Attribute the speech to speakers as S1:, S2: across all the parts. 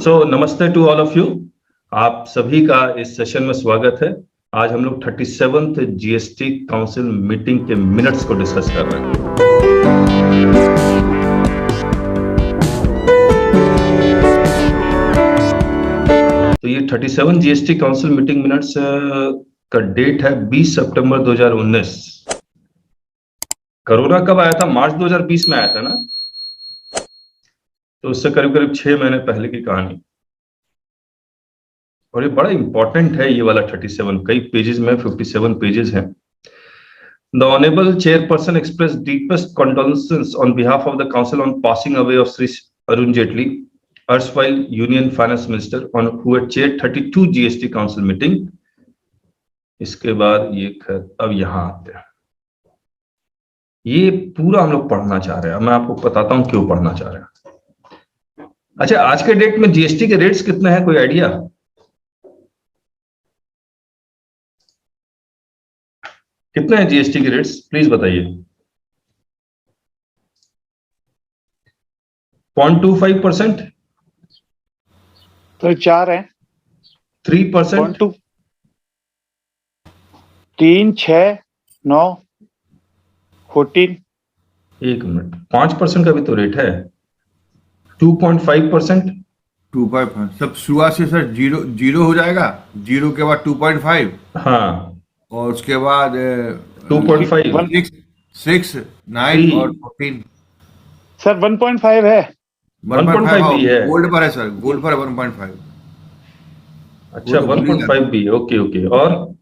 S1: सो नमस्ते to all of you. आप सभी का इस सेशन में स्वागत है। आज हम लोग 37th जीएसटी काउंसिल मीटिंग के मिनट्स को डिस्कस कर रहे हैं। तो ये 37 जीएसटी काउंसिल मीटिंग मिनट्स का डेट है 20 सितंबर 2019। कोरोना कब आया था? मार्च 2020 में आया था ना, तो उससे करीब करीब 6 महीने पहले की कहानी। और ये बड़ा इंपॉर्टेंट है ये वाला 37, कई पेजेस में 57 पेजेस हैं। The Honorable Chairperson expressed deepest condolences on behalf of the Council on passing away of Sri Arun Jaitley, erstwhile Union Finance Minister, who had chaired 32 GST Council meeting. इसके बाद ये अब यहाँ आते हैं। ये पूरा हम लोग पढ़ना चाह रहे हैं, मैं आपको बताता हूँ क्यों पढ़ना चाह रहे हैं। अच्छा, आज के डेट में जीएसटी के रेट्स कितने हैं, कोई आइडिया? कितने हैं जीएसटी के रेट्स, प्लीज बताइए। 0.25%,
S2: तो 4 है।
S1: 3%,
S2: 3, 6, 9, 14।
S1: एक मिनट, 5% का भी तो रेट है। 2.5%,
S3: 2.5 सब शुरुआत से सर जीरो हो जाएगा। 0 के बाद 2.5,
S1: हाँ,
S3: और उसके बाद
S1: 2.5,
S3: 6, 9 और 14।
S2: सर 1.5 है।
S1: 1.5 भी है।
S3: गोल्ड पर है सर, गोल्ड पर 1.5।
S1: अच्छा, 1.5 भी है। Okay okay. और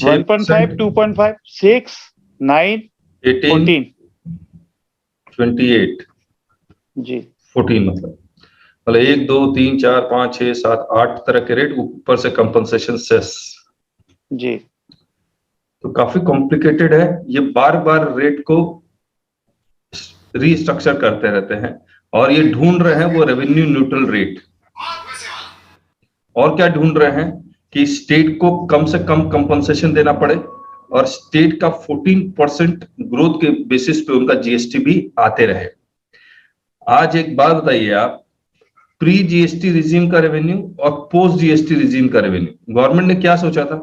S2: 1.5, 2.5, 6, 9, 14,
S1: 28
S2: जी
S1: 14 मतलब 1 2 3 4 5 6 7 8 तरह के रेट, ऊपर से कंपनसेशन सेस
S2: जी।
S1: तो काफी कॉम्प्लिकेटेड है। ये बार बार रेट को रीस्ट्रक्चर करते रहते हैं और ये ढूंढ रहे हैं वो रेवेन्यू न्यूट्रल रेट। और क्या ढूंढ रहे हैं कि स्टेट को कम से कम कंपनसेशन देना पड़े और स्टेट का 14% ग्रोथ के बेसिस पे उनका जीएसटी भी आते रहे। आज एक बात बताइए आप, प्री जीएसटी रिजीम का रेवेन्यू और पोस्ट जीएसटी रिजीम का रेवेन्यू गवर्नमेंट ने क्या सोचा था?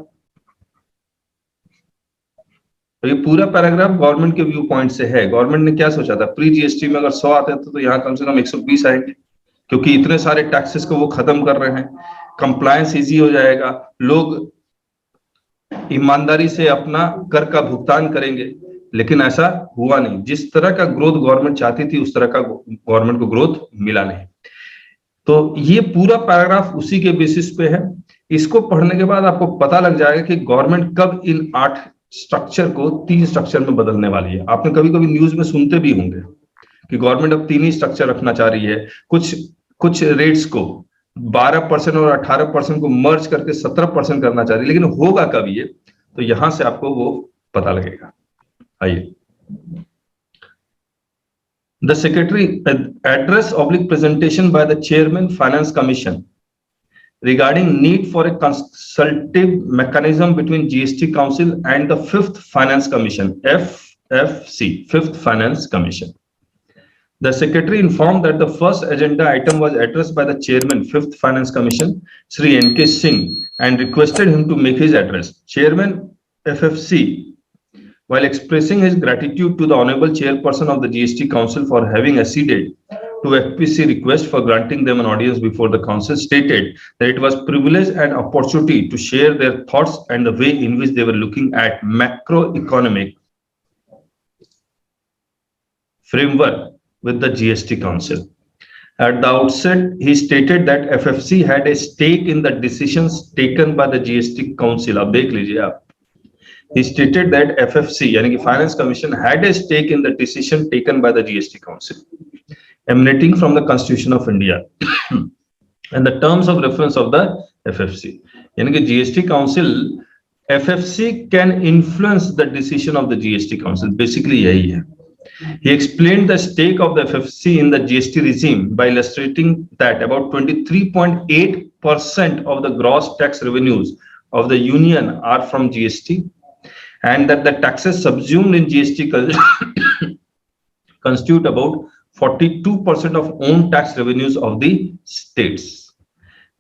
S1: तो ये पूरा पैराग्राफ गवर्नमेंट के व्यू पॉइंट से है। गवर्नमेंट ने क्या सोचा था? प्री जीएसटी में अगर 100 आते थे तो यहाँ कम से कम 120 आएंगे, क्योंकि इतने सारे टैक्सेस को वो खत्म कर रहे हैं, कंप्लायंस इजी हो जाएगा, लोग ईमानदारी से अपना कर का भुगतान करेंगे। लेकिन ऐसा हुआ नहीं। जिस तरह का ग्रोथ गवर्नमेंट चाहती थी उस तरह का गवर्नमेंट को ग्रोथ मिला नहीं। तो ये पूरा पैराग्राफ उसी के बेसिस पे है। इसको पढ़ने के बाद आपको पता लग जाएगा कि गवर्नमेंट कब इन 8 स्ट्रक्चर को 3 स्ट्रक्चर में बदलने वाली है। आपने कभी कभी न्यूज में सुनते भी होंगे कि गवर्नमेंट अब 3 ही स्ट्रक्चर रखना चाह रही है। कुछ रेट्स को 12% और 18% को मर्ज करके 17% करना चाह रही है। लेकिन होगा कब ये, तो यहां से आपको वो पता लगेगा। आइए, the secretary address oblique presentation by the chairman finance commission regarding need for a consultative mechanism between GST Council and the 5th Finance Commission, FFC, 5th Finance Commission. The Secretary informed that the first agenda item was addressed by the Chairman, 5th Finance Commission, Sri N.K. Singh, and requested him to make his address. Chairman FFC, while expressing his gratitude to the Honorable Chairperson of the GST Council for having acceded to FPC request for granting them an audience before the council, stated that it was privilege and opportunity to share their thoughts and the way in which they were looking at macroeconomic framework with the GST Council. At the outset, he stated that FFC had a stake in the decisions taken by the GST Council. अब देख लीजिए आप, he stated that FFC यानी कि Finance Commission had a stake in the decision taken by the GST Council emanating from the Constitution of India and the terms of reference of the FFC. यानी कि GST Council, FFC can influence the decision of the GST Council. Basically यही है. He explained the stake of the FFC in the GST regime by illustrating that about 23.8% of the gross tax revenues of the union are from GST, and that the taxes subsumed in GST constitute about 42% of own tax revenues of the states.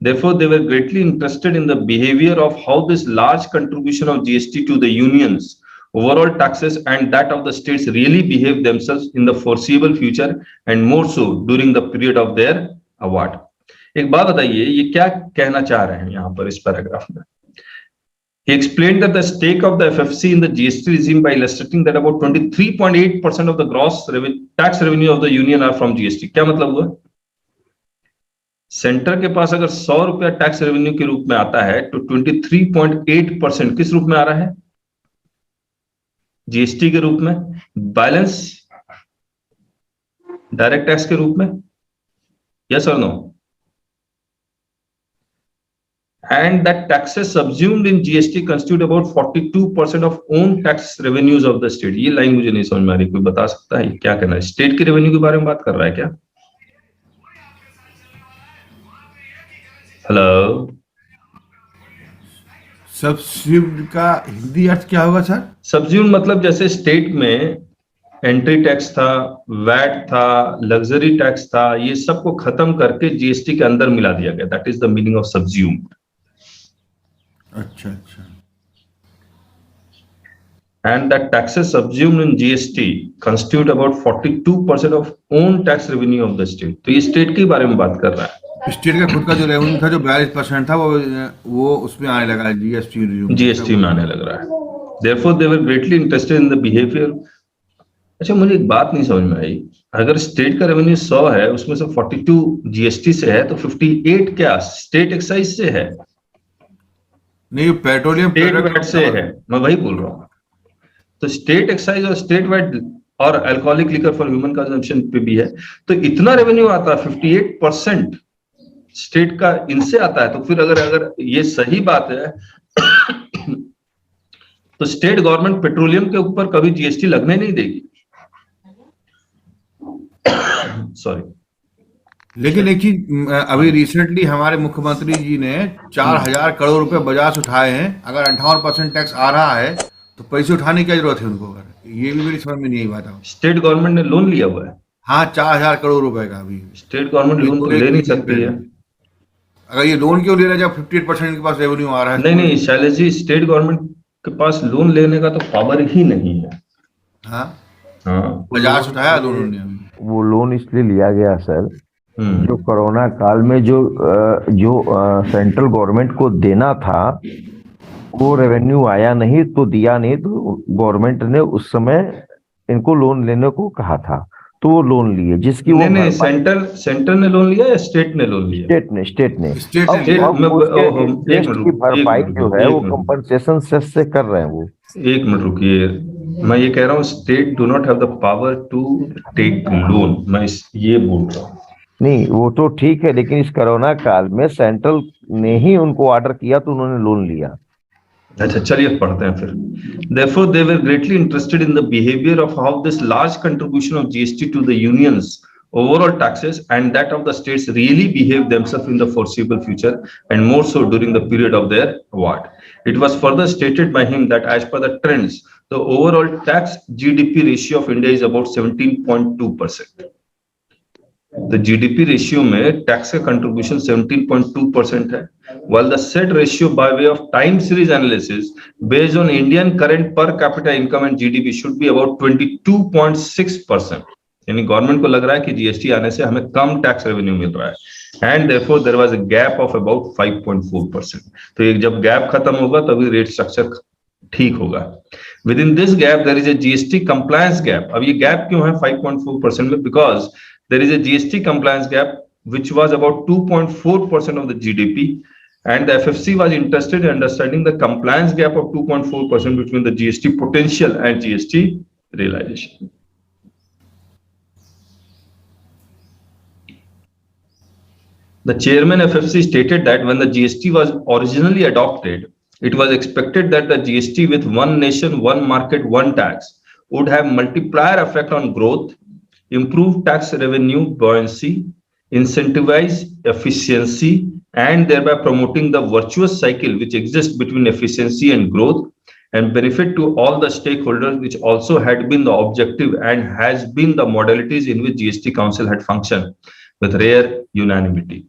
S1: Therefore, they were greatly interested in the behavior of how this large contribution of GST to the union's overall taxes and that of the states really behave themselves in the foreseeable future and more so during the period of their award. एक बात बताइए, ये क्या कहना चाह रहे हैं यहाँ पर इस पैराग्राफ में? He explained that the stake of the FFC in the GST regime by illustrating that about 23.8% of the gross tax revenue of the union are from GST. क्या मतलब हुआ? सेंटर के पास अगर 100 रुपया टैक्स रेवेन्यू के रूप में आता है तो 23.8% किस रूप में आ रहा है? जीएसटी के रूप में. बैलेंस डायरेक्ट टैक्स के रूप में. यस और no? And that taxes subsumed in GST constitute about 42% of own tax revenues of the state. ये लाइन मुझे नहीं समझ में आ रही, कोई बता सकता है क्या कहना है? स्टेट के रेवेन्यू के बारे में बात कर रहा है क्या? हेलो,
S3: सब्स्यूम्ड का हिंदी अर्थ क्या होगा सर?
S1: सब्ज्यूम्ड मतलब जैसे स्टेट में एंट्री टैक्स था, वैट था, लग्जरी टैक्स था, ये सबको खत्म करके जीएसटी के अंदर मिला दिया गया. That is the meaning of subsumed.
S3: अच्छा अच्छा.
S1: And that taxes subsumed in GST constitute about 42% of own tax revenue of the state. तो ये स्टेट के बारे में बात कर रहा है.
S3: स्टेट का खुद का जो रेवेन्यू था जो 42% था वो उसमें आने लगा है, जीएसटी में
S1: आने लग रहा है. Therefore they were greatly interested in the behavior. अच्छा, मुझे एक बात नहीं समझ में आई. अगर स्टेट का रेवेन्यू 100 है, उसमें से 42 जीएसटी से है, तो 58 क्या स्टेट एक्साइज से है?
S3: नहीं, पेट्रोलियम
S1: वैट से है. मैं वही बोल रहा हूँ. तो स्टेट एक्साइज और स्टेट वैट और alcoholic liquor for human consumption पे भी है. तो इतना रेवेन्यू आता है, 58% स्टेट का इनसे आता है. तो फिर अगर ये सही बात है तो स्टेट गवर्नमेंट पेट्रोलियम के ऊपर कभी जीएसटी लगने नहीं देगी. सॉरी.
S3: लेकिन एक चीज, अभी रिसेंटली हमारे मुख्यमंत्री जी ने 4000 करोड़ रुपए बजाज से उठाए हैं. अगर 58% टैक्स आ रहा है तो पैसे उठाने की जरूरत है उनको? अगर ये भी मेरी समझ में नहीं बात है.
S1: स्टेट गवर्नमेंट ने लोन लिया हुआ है.
S3: हाँ, 4000 करोड़ रुपए का. अभी
S1: स्टेट गवर्नमेंट लोन तो ले नहीं सकती है.
S3: अगर ये लोन क्यों ले रहा है जब 58% के पास रेवेन्यू आ रहा है?
S1: नहीं शैलेश जी, स्टेट गवर्नमेंट के पास लोन लेने का तो पावर ही नहीं है.
S3: हाँ, बजाज उठाया लोन ने.
S4: वो लोन इसलिए लिया गया सर, जो कोरोना काल में जो सेंट्रल गवर्नमेंट को देना था वो रेवेन्यू आया नहीं, तो दिया नहीं, तो गवर्नमेंट ने उस समय इनको लोन लेने को कहा था, तो वो लोन लिए, जिसकी
S1: नहीं सेंटर ने लोन लिया या स्टेट ने लोन लिया?
S4: स्टेट ने उसकी भरपाई जो है वो कंपनसेशन सेस से कर रहे हैं. वो
S1: एक मिनट रुकिए, मैं ये कह रहा हूँ state do not have the power to take loan. मैं ये बोल रहा हूँ.
S4: नहीं, वो तो ठीक है, लेकिन इस कोरोना काल में सेंट्रल ने ही उनको ऑर्डर किया तो उन्होंने लोन लिया.
S1: अच्छा, चलिए पढ़ते हैं फिर. Therefore, they were greatly interested in the behavior of how this large contribution of GST to the unions overall taxes and that of the states really behave themselves in the foreseeable future and more so during the period of their award. It was further stated by him that as per the trends, the overall tax GDP ratio of India is about 17.2%. The GDP ratio में tax का contribution 17.2% है, while the said ratio by way of time series analysis based on Indian current per capita income and GDP should be about 22.6%. यानी government को लग रहा है कि GST आने से हमें कम टैक्स रेवेन्यू मिल रहा है, and therefore there was a gap of about 5.4%. तो एक जब गैप खत्म होगा तभी रेट स्ट्रक्चर ठीक होगा. Within this gap there is a GST compliance gap. अब ये गैप क्यों है 5.4% में? Because there is a GST compliance gap which was about 2.4% of the GDP, and the FFC was interested in understanding the compliance gap of 2.4% between the GST potential and GST realization. The chairman FFC stated that when the GST was originally adopted, it was expected that the GST with one nation, one market, one tax would have multiplier effect on growth, improve tax revenue buoyancy, incentivize efficiency, and thereby promoting the virtuous cycle which exists between efficiency and growth, and benefit to all the stakeholders, which also had been the objective and has been the modalities in which GST Council had functioned with rare unanimity.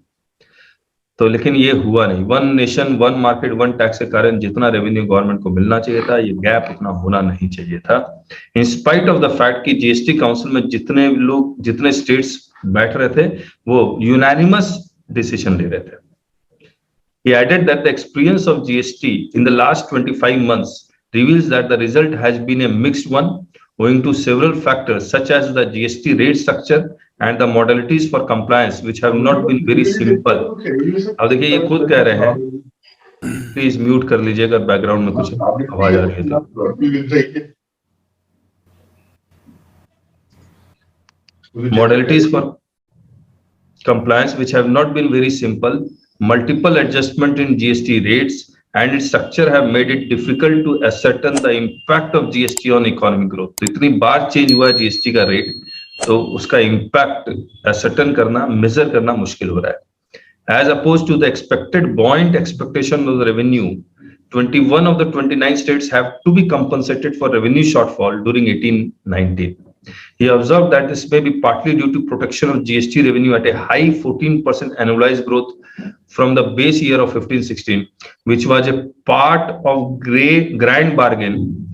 S1: तो लेकिन ये हुआ नहीं. One nation one market one tax के कारण जितना revenue government को मिलना चाहिए था, ये गैप उतना होना नहीं चाहिए था. In spite of the fact कि जीएसटी काउंसिल में जितने स्टेट्स बैठ रहे थे वो यूनानिमस डिसीजन ले रहे थे. He added that the experience of GST in the last 25 months reveals that the result has been a mixed one, owing to several factors such as the GST rate structure and the modalities for compliance, which have not been very simple. अब देखिए ये खुद कह रहे हैं, please mute कर लीजिएगा, background में कुछ आवाज आ रही है. Modalities for compliance which have not been very simple, multiple adjustment in GST rates and its structure have made it difficult to ascertain the impact of GST on economic growth. तो इतनी बार change हुआ GST का rate, तो उसका impact ascertain करना, major करना मुश्किल हो रहा है. As opposed to the expected buoyant expectation of the revenue, 21 of the 29 states have to be compensated for revenue shortfall during 18-19. He observed that this may be partly due to protection of GST revenue at a high 14% annualized growth from the base year of 15-16, which was a part of grand bargain,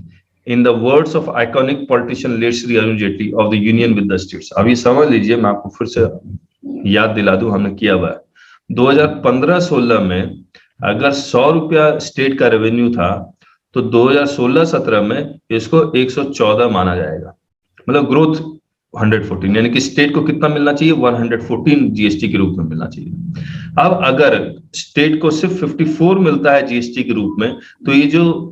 S1: in the words of iconic politician late Shri Arun Jaitley, of the union with the states. अभी समझ लीजिए, मैं आपको फिर से याद दिला दूं, हमने किया हुआ है 2015-16 में अगर 100 रुपया स्टेट का रेवेन्यू था तो 2016-17 में इसको 114 माना जाएगा. मतलब ग्रोथ 114, यानी कि स्टेट को कितना मिलना चाहिए, 114 जीएसटी के रूप में मिलना चाहिए. अब अगर स्टेट को सिर्फ 54 मिलता है जीएसटी के रूप में, तो ये जो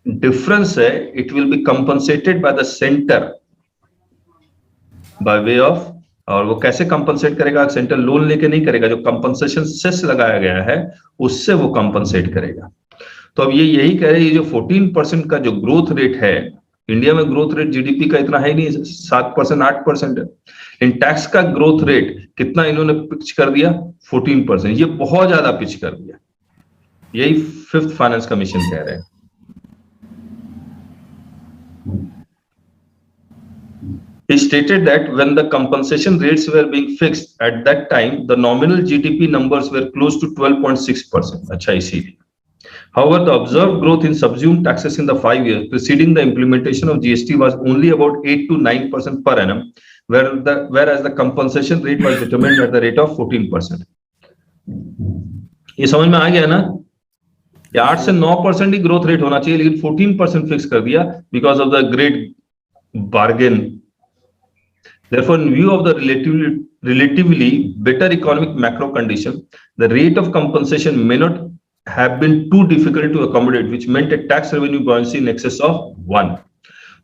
S1: डिफरेंस है it will be compensated by the centre by way of, और वो कैसे कंपनसेट करेगा, सेंटर लोन लेके नहीं करेगा, जो कंपनसेशन सेस लगाया गया है उससे वो कंपनसेट करेगा. तो अब ये यही कह रहे हैं, ये जो 14% का जो ग्रोथ रेट है, इंडिया में ग्रोथ रेट जीडीपी का इतना है नहीं, 7% 8% है. इन टैक्स का ग्रोथ रेट कितना इन्होंने पिच कर दिया, 14%. ये बहुत ज्यादा पिच कर दिया. यही फिफ्थ फाइनेंस कमीशन कह रहे हैं. He stated that when the compensation rates were being fixed at that time, the nominal GDP numbers were close to 12.6%. अच्छा, इसीलिए. However, the observed growth in subsumed taxes in the 5 years preceding the implementation of GST was only about 8 to 9% per annum, whereas the compensation rate was determined at the rate of 14%. ये समझ में आ गया ना? 8 से 9% ही growth rate होना चाहिए, लेकिन 14% fix कर दिया because of the great bargain. Therefore, in view of the relatively better economic macro condition, the rate of compensation may not have been too difficult to accommodate, which meant a tax revenue buoyancy in excess of 1.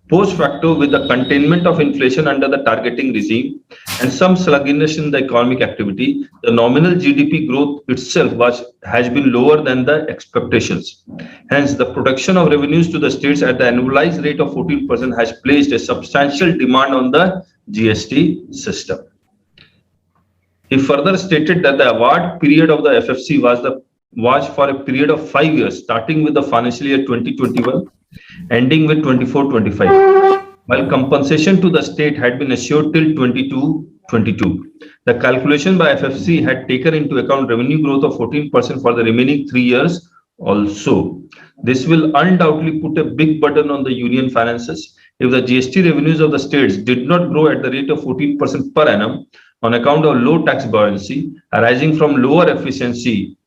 S1: Post facto, with the containment of inflation under the targeting regime and some sluggishness in the economic activity, the nominal GDP growth itself has been lower than the expectations. Hence, the protection of revenues to the states at the annualized rate of 14% has placed a substantial demand on the GST system. He further stated that the award period of the FFC was for a period of 5 years, starting with the financial year 2021, ending with 24-25, while compensation to the state had been assured till 22-22. The calculation by FFC had taken into account revenue growth of 14% for the remaining 3 years also. This will undoubtedly put a big burden on the union finances if the GST revenues of the states did not grow at the rate of 14% per annum on account of low tax buoyancy arising from lower efficiency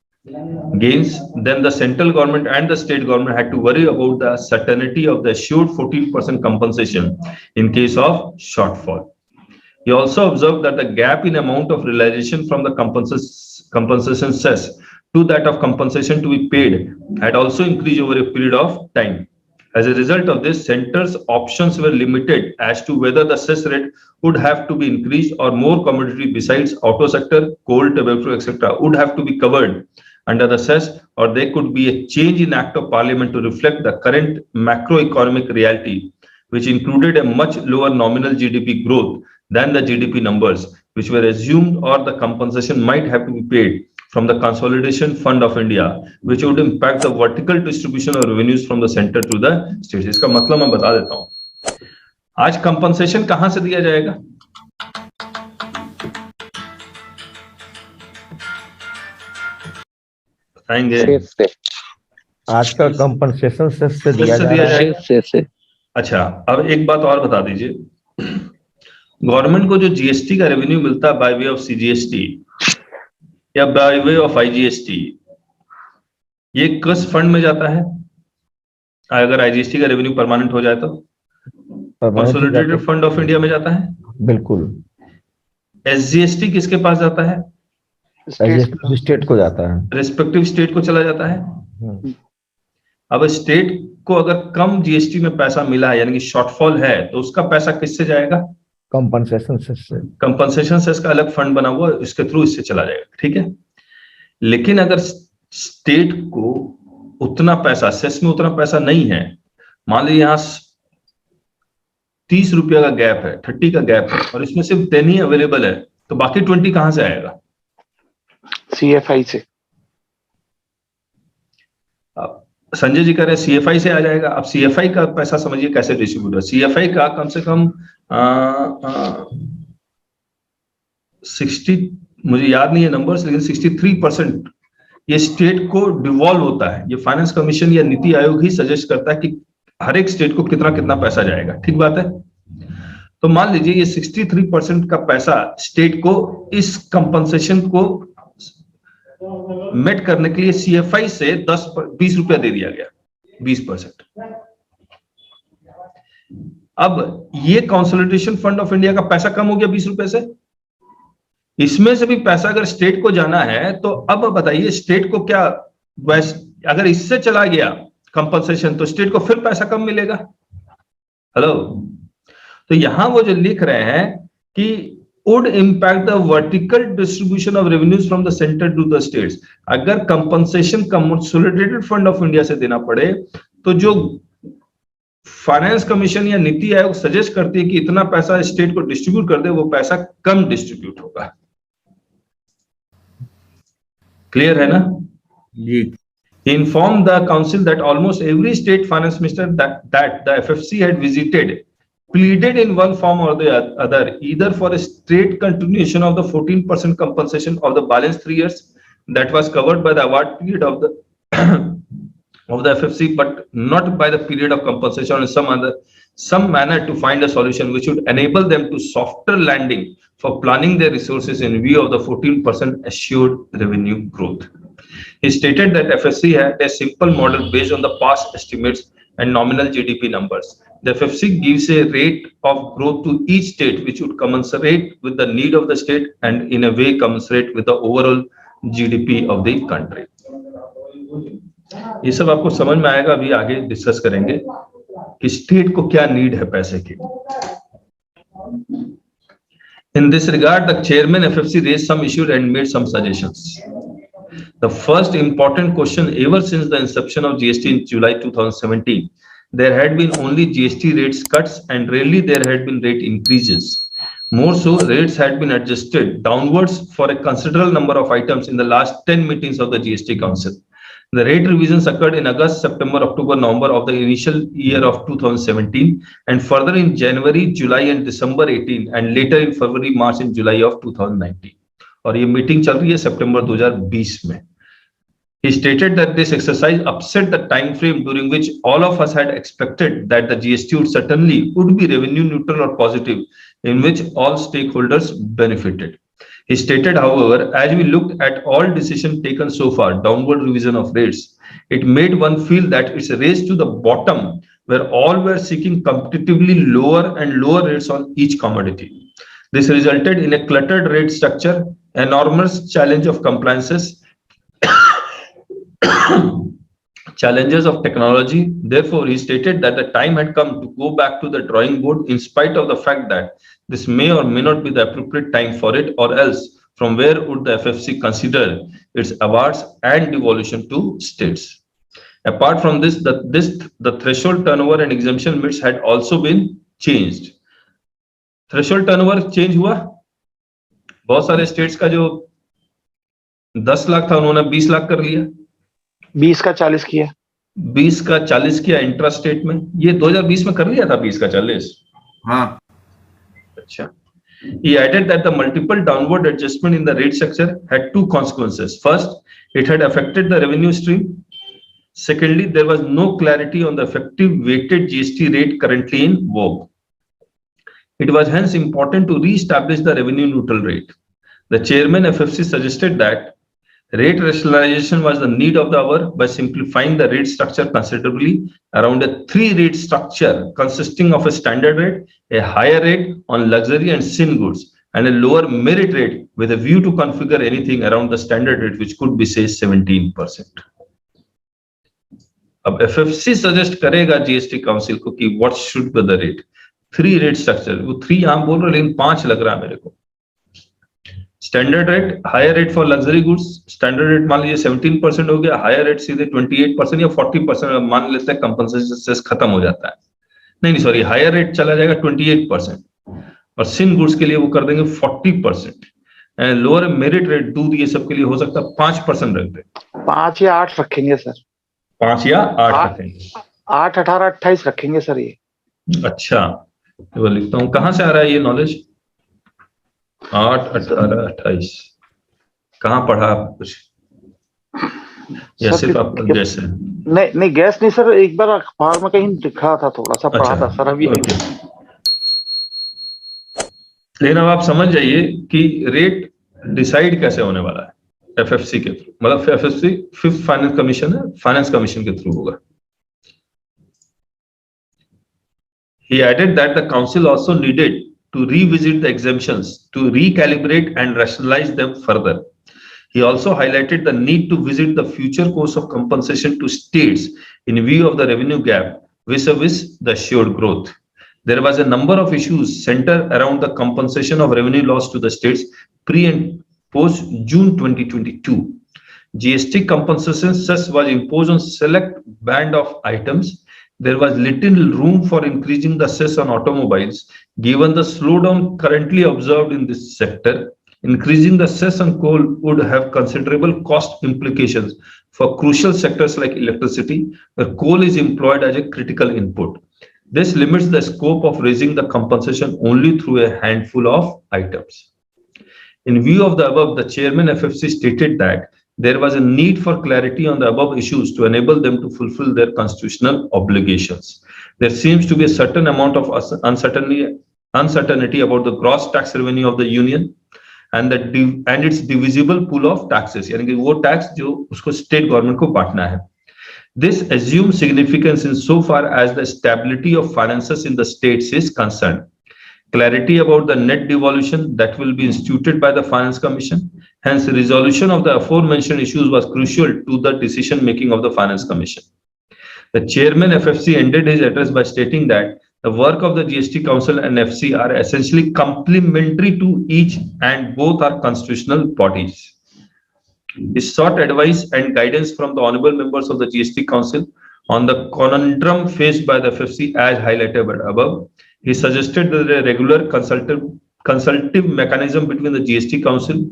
S1: gains. Then the central government and the state government had to worry about the certainty of the assured 14% compensation in case of shortfall. He also observed that the gap in amount of realization from the compensation cess to that of compensation to be paid had also increased over a period of time. As a result of this, center's options were limited as to whether the cess rate would have to be increased or more commodity besides auto sector, coal, tobacco, etc. would have to be covered under the cess, or there could be a change in Act of Parliament to reflect the current macroeconomic reality, which included a much lower nominal GDP growth than the GDP numbers, which were assumed, or the compensation might have to be paid from the Consolidation Fund of India, which would impact the vertical distribution of revenues from the center to the states. इसका मतलब मैं बता देता हूं. आज compensation कहां से दिया जाएगा? बताएंगे?
S4: आज का कंपनसेशन से दिया
S1: जाएगा. अच्छा, अब एक बात और बता दीजिए. गवर्नमेंट को जो जीएसटी का रेवेन्यू मिलता है बाय वे ऑफ सीजीएसटी या बाय वे ऑफ आईजीएसटी, ये किस फंड में जाता है? अगर आईजीएसटी का रेवेन्यू परमानेंट हो जाए तो कंसोलिडेटेड फंड ऑफ इंडिया में जाता है.
S4: बिल्कुल.
S1: एसजीएसटी किसके पास जाता है?
S4: स्टेट को जाता है,
S1: रिस्पेक्टिव स्टेट को चला जाता है. अब स्टेट को अगर कम जीएसटी में पैसा मिला है, यानी कि शॉर्टफॉल है, तो उसका पैसा किससे जाएगा?
S4: कंपनसेशन सेस से.
S1: कंपनसेशन सेस का अलग फंड बना हुआ है, इसके थ्रू इससे चला जाएगा. ठीक है. लेकिन अगर स्टेट को उतना पैसा, सेस में उतना पैसा नहीं है, मान लीजिए यहां 30 रुपया का गैप है, 30 का गैप है, और इसमें सिर्फ 10 ही अवेलेबल है, तो बाकी 20 कहां से आएगा?
S2: सीएफआई से.
S1: संजय जी कह रहे हैं सीएफआई से आ जाएगा. अब सीएफआई का पैसा समझिए कैसे डिस्ट्रीब्यूट है. सीएफआई का कम से कम 60, मुझे याद नहीं है नंबर्स, लेकिन 63% ये स्टेट को डिवॉल्व होता है. ये फाइनेंस कमीशन या नीति आयोग ही सजेस्ट करता है कि हर एक स्टेट को कितना कितना पैसा जाएगा. ठीक बात है. तो मान लीजिए ये 63% का पैसा स्टेट को इस कंपनसेशन को मेट करने के लिए सीएफआई से 20 रुपया दे दिया गया, 20%. अब ये कंसोलिडेशन फंड ऑफ इंडिया का पैसा कम हो गया 20 रुपए से. इसमें से भी पैसा अगर स्टेट को जाना है, तो अब बताइए स्टेट को क्या, अगर इससे चला गया कंपनसेशन, तो स्टेट को फिर पैसा कम मिलेगा. हेलो. तो यहां वो जो लिख रहे हैं कि would impact the vertical distribution of revenues from the center to the states. अगर compensation consolidated fund of India से देना पड़े, तो जो फाइनेंस कमीशन या नीति आयोग सजेस्ट करती है कि इतना पैसा स्टेट को डिस्ट्रीब्यूट कर दे, वो पैसा कम डिस्ट्रीब्यूट होगा. क्लियर है ना
S3: जी?
S1: He informed the council that almost every state finance minister that the FFC had visited pleaded in one form or the other either for a straight continuation of the 14% compensation of the balance 3 years that was covered by the award period of the of the FFC, but not by the period of compensation, or some manner to find a solution which would enable them to softer landing for planning their resources in view of the 14% assured revenue growth. He stated that FFC had a simple model based on the past estimates and nominal GDP numbers. The FFC gives a rate of growth to each state which would commensurate with the need of the state and in a way commensurate with the overall GDP of the country. ये सब आपको समझ में आएगा, अभी आगे discuss करेंगे कि स्टेट को क्या नीड है पैसे की. In this regard, the chairman FFC raised some issues and made some suggestions. The first important question ever since the inception of GST in July 2017, there had been only GST rates cuts and rarely there had been rate increases. More so, rates had been adjusted downwards for a considerable number of items in the last 10 meetings of the GST Council. The rate revisions occurred in August, September, October, November of the initial year of 2017 and further in January, July and December 18 and later in February, March and July of 2019. और ये meeting चल रही है सितंबर 2020 में. He stated that this exercise upset the time frame during which all of us had expected that the GST would be revenue neutral or positive, in which all stakeholders benefited. He stated, however, as we looked at all decisions taken so far, downward revision of rates, it made one feel that it's a race to the bottom where all were seeking competitively lower and lower rates on each commodity. This resulted in a cluttered rate structure, enormous challenge of compliances, challenges of technology. Therefore, he stated that the time had come to go back to the drawing board in spite of the fact that this may or may not be the appropriate time for it, or else from where would the FFC consider its awards and devolution to states. Apart from this, the threshold turnover and exemption limits had also been changed. Threshold turnover change हुआ, बहुत सारे states का जो 10 लाख था, उन्होंने 20 लाख कर लिया,
S2: 20 का 40 किया।
S1: 20 का 40 किया इंट्रा स्टेट में। ये 2020 में कर लिया था 20 का 40।
S3: हाँ।
S1: अच्छा। He added that the multiple downward adjustment in the rate structure had two consequences. First, it had affected the revenue stream. Secondly, there was no clarity on the effective weighted GST rate currently in vogue. It was hence important to re-establish the revenue neutral rate. The chairman FFC suggested that rate rationalization was the need of the hour by simplifying the rate structure considerably around a 3-rate structure consisting of a standard rate, a higher rate on luxury and sin goods, and a lower merit rate with a view to configure anything around the standard rate, which could be say 17%. अब FFC suggest करेगा GST council को कि what should be the rate. 3-rate structure, वो 3 यहां बोल रहे लेकिन 5 लग रहा है मेरे को। Standard rate, higher rate for luxury goods, standard rate मान लीजिए 17% हो गया, हायर रेट सीधे 28% या 40% मान लेते हैं, कंपनसेशन सेस खत्म हो जाता है। नहीं सॉरी, हायर रेट चला जाएगा 28% और सिन गुड्स के लिए वो कर देंगे 40%। लोअर मेरिट रेट, दूध ये सब के लिए हो सकता है 5% रख दे।
S2: 5 या 8 रखेंगे सर।
S1: 5 या 8 रखेंगे।
S2: 8, 18, 28 रखेंगे सर ये। अच्छा,
S1: तो लिखता हूँ, कहाँ से आ रहा है ये नॉलेज? 8, 18, 28 कहाँ पढ़ा आप कुछ, या सिर्फ आपका गैस है?
S2: नहीं गैस नहीं सर, एक बार अखबार में कहीं दिखा था, थोड़ा सा पढ़ा था सर अभी।
S1: लेकिन अब आप समझ जाइए कि रेट डिसाइड कैसे होने वाला है एफएफसी के थ्रू, मतलब एफएफसी 5th फाइनेंस कमीशन है, फाइनेंस कमीशन के थ्रू होगा। He added that the council also needed to revisit the exemptions, to recalibrate and rationalize them further. He also highlighted the need to visit the future course of compensation to states in view of the revenue gap vis-a-vis the assured growth. There was a number of issues centered around the compensation of revenue loss to the states pre and post June 2022. GST compensation cess was imposed on select band of items. There was little room for increasing the cess on automobiles, given the slowdown currently observed in this sector. Increasing the cess on coal would have considerable cost implications for crucial sectors like electricity, where coal is employed as a critical input. This limits the scope of raising the compensation only through a handful of items. In view of the above, the chairman FFC stated that there was a need for clarity on the above issues to enable them to fulfill their constitutional obligations. There seems to be a certain amount of uncertainty about the gross tax revenue of the union and its divisible pool of taxes, यानी कि वो tax जो उसको state government को बांटना है। This assumes significance in so far as the stability of finances in the states is concerned. Clarity about the net devolution that will be instituted by the Finance Commission. Hence, resolution of the aforementioned issues was crucial to the decision making of the Finance Commission. The chairman FFC ended his address by stating that the work of the GST Council and FC are essentially complementary to each and both are constitutional bodies. He sought advice and guidance from the honorable members of the GST Council on the conundrum faced by the FFC as highlighted above. He suggested that a regular consultative mechanism between the GST Council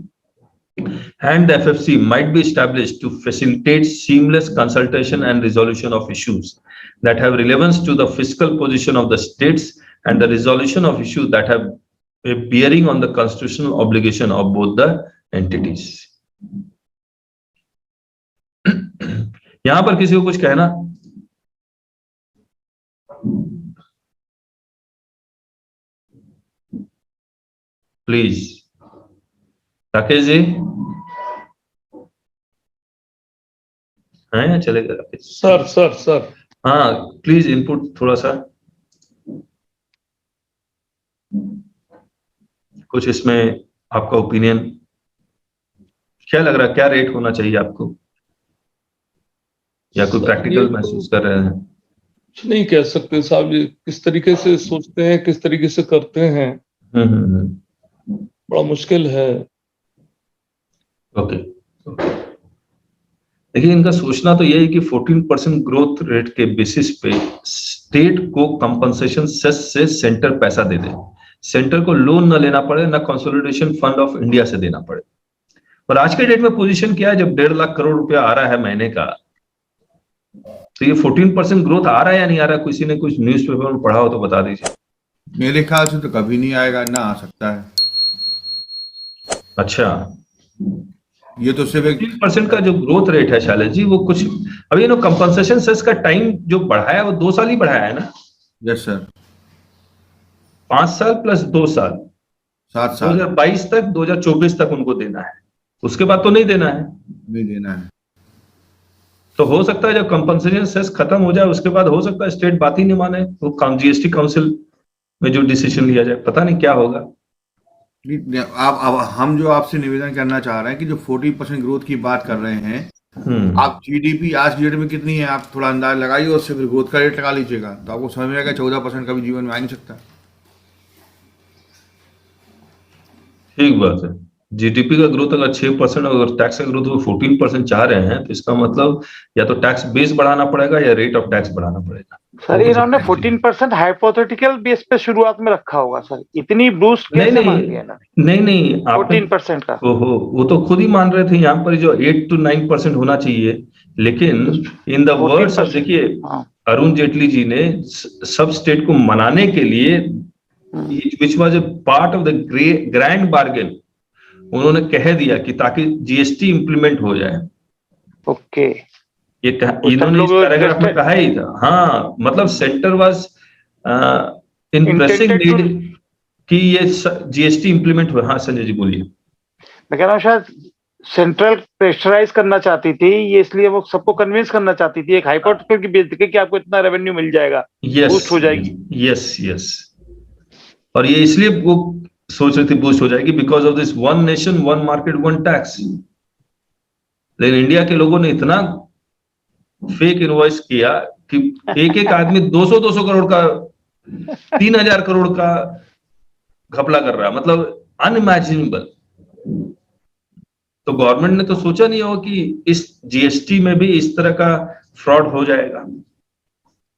S1: and the FFC might be established to facilitate seamless consultation and resolution of issues that have relevance to the fiscal position of the states and the resolution of issues that have a bearing on the constitutional obligation of both the entities. यहां पर किसी को कुछ कहना? Please Rakesh ji हैं, चलेगा Rakesh?
S5: Sir
S1: हाँ please input थोड़ा सा कुछ इसमें आपका ओपिनियन क्या लग रहा है, क्या रेट होना चाहिए आपको, या कोई प्रैक्टिकल महसूस कर रहे हैं?
S5: कुछ नहीं कह सकते साहब, ये किस तरीके से सोचते हैं, किस तरीके से करते हैं, बड़ा मुश्किल है।
S1: ओके देखिए, इनका सोचना तो यही कि 14% ग्रोथ रेट के बेसिस पे स्टेट को कंपनसेशन सेस से सेंटर पैसा दे दे, सेंटर को लोन न लेना पड़े, ना कंसोलिडेशन फंड ऑफ इंडिया से देना पड़े। और आज के डेट में पोजीशन क्या है, जब 1.5 लाख करोड़ रुपया आ रहा है महीने का, तो ये 14% ग्रोथ आ रहा है या नहीं आ रहा है? किसी ने कुछ न्यूज़पेपर में पढ़ा हो तो बता दीजिए।
S3: मेरे ख्याल से तो कभी नहीं आएगा, ना आ सकता है।
S1: अच्छा,
S3: ये तो सिर्फ एक
S1: 15% का जो ग्रोथ रेट है शैलेश जी, वो कुछ अभी कंपनसेशन सेस का टाइम जो बढ़ाया है वो 2 साल ही बढ़ाया है ना?
S3: यस सर,
S1: 5 साल प्लस 2 साल,
S3: 7 साल
S1: 2022 तक 2024 तक उनको देना है, उसके बाद तो नहीं देना है।
S3: नहीं देना है।
S1: तो हो सकता है जब कंपनसेशन सेस खत्म हो जाए उसके बाद हो सकता है स्टेट बात ही नहीं माने, वो जीएसटी काउंसिल में जो डिसीजन लिया जाए, पता नहीं क्या होगा।
S3: आप अब हम जो आपसे निवेदन करना चाह रहे हैं कि जो 40% ग्रोथ की बात कर रहे हैं, आप जीडीपी आज की डेट में कितनी है आप थोड़ा अंदाज लगाइए, और उससे फिर ग्रोथ का रेट लगा लीजिएगा, तो आपको समझ में आएगा 14% का भी जीवन में आ नहीं सकता।
S1: ठीक बात है। जीडीपी का ग्रोथ अगर 6%, अगर टैक्स का ग्रोथ वो 14% चाह रहे हैं, तो इसका मतलब या तो टैक्स बेस बढ़ाना पड़ेगा या रेट ऑफ टैक्स बढ़ाना पड़ेगा।
S2: सर इन्होंने 14% हाइपोथेटिकल बेस पे शुरुआत में रखा होगा सर, इतनी बूस्ट
S1: नहीं
S2: कैसे मान लिया ना?
S1: नहीं
S2: 14% का
S1: ओहो, वो तो खुद ही मान रहे थे यहाँ पर जो 8 to 9% होना चाहिए, लेकिन इन द वर्ड्स ऑफ, देखिए अरुण जेटली जी ने सब स्टेट को मनाने के लिए, which was a part of the grand bargain, उन्होंने कह दिया कि ताकि जीएसटी इंप्लीमेंट हो जाए।
S2: ओके,
S1: ये इन्होंने इस पैराग्राफ में कहा ही था। हाँ, मतलब centre was in pressing need कि ये जीएसटी इंप्लीमेंट हो। हाँ संजय जी बोलिए।
S2: मैं कह रहा हूँ शायद सेंट्रल प्रेशराइज करना चाहती थी ये, इसलिए वो सबको कन्विंस करना चाहती थी एक हाइपोथेटिकल की बेस देके कि आपको इतना रेवेन्यू मिल जाएगा, बूस्ट हो जाएगी।
S1: यस, और ये इसलिए वो सोच रही थी बूस्ट हो जाएगी because of this one nation one market one tax. लेकिन इंडिया के लोगों ने इतना फेक इनवॉइस किया कि एक आदमी 200 करोड़ का, 3000 करोड़ का घपला कर रहा है, मतलब अनइमेजिनेबल। तो गवर्नमेंट ने तो सोचा नहीं होगा कि इस जीएसटी में भी इस तरह का फ्रॉड हो जाएगा।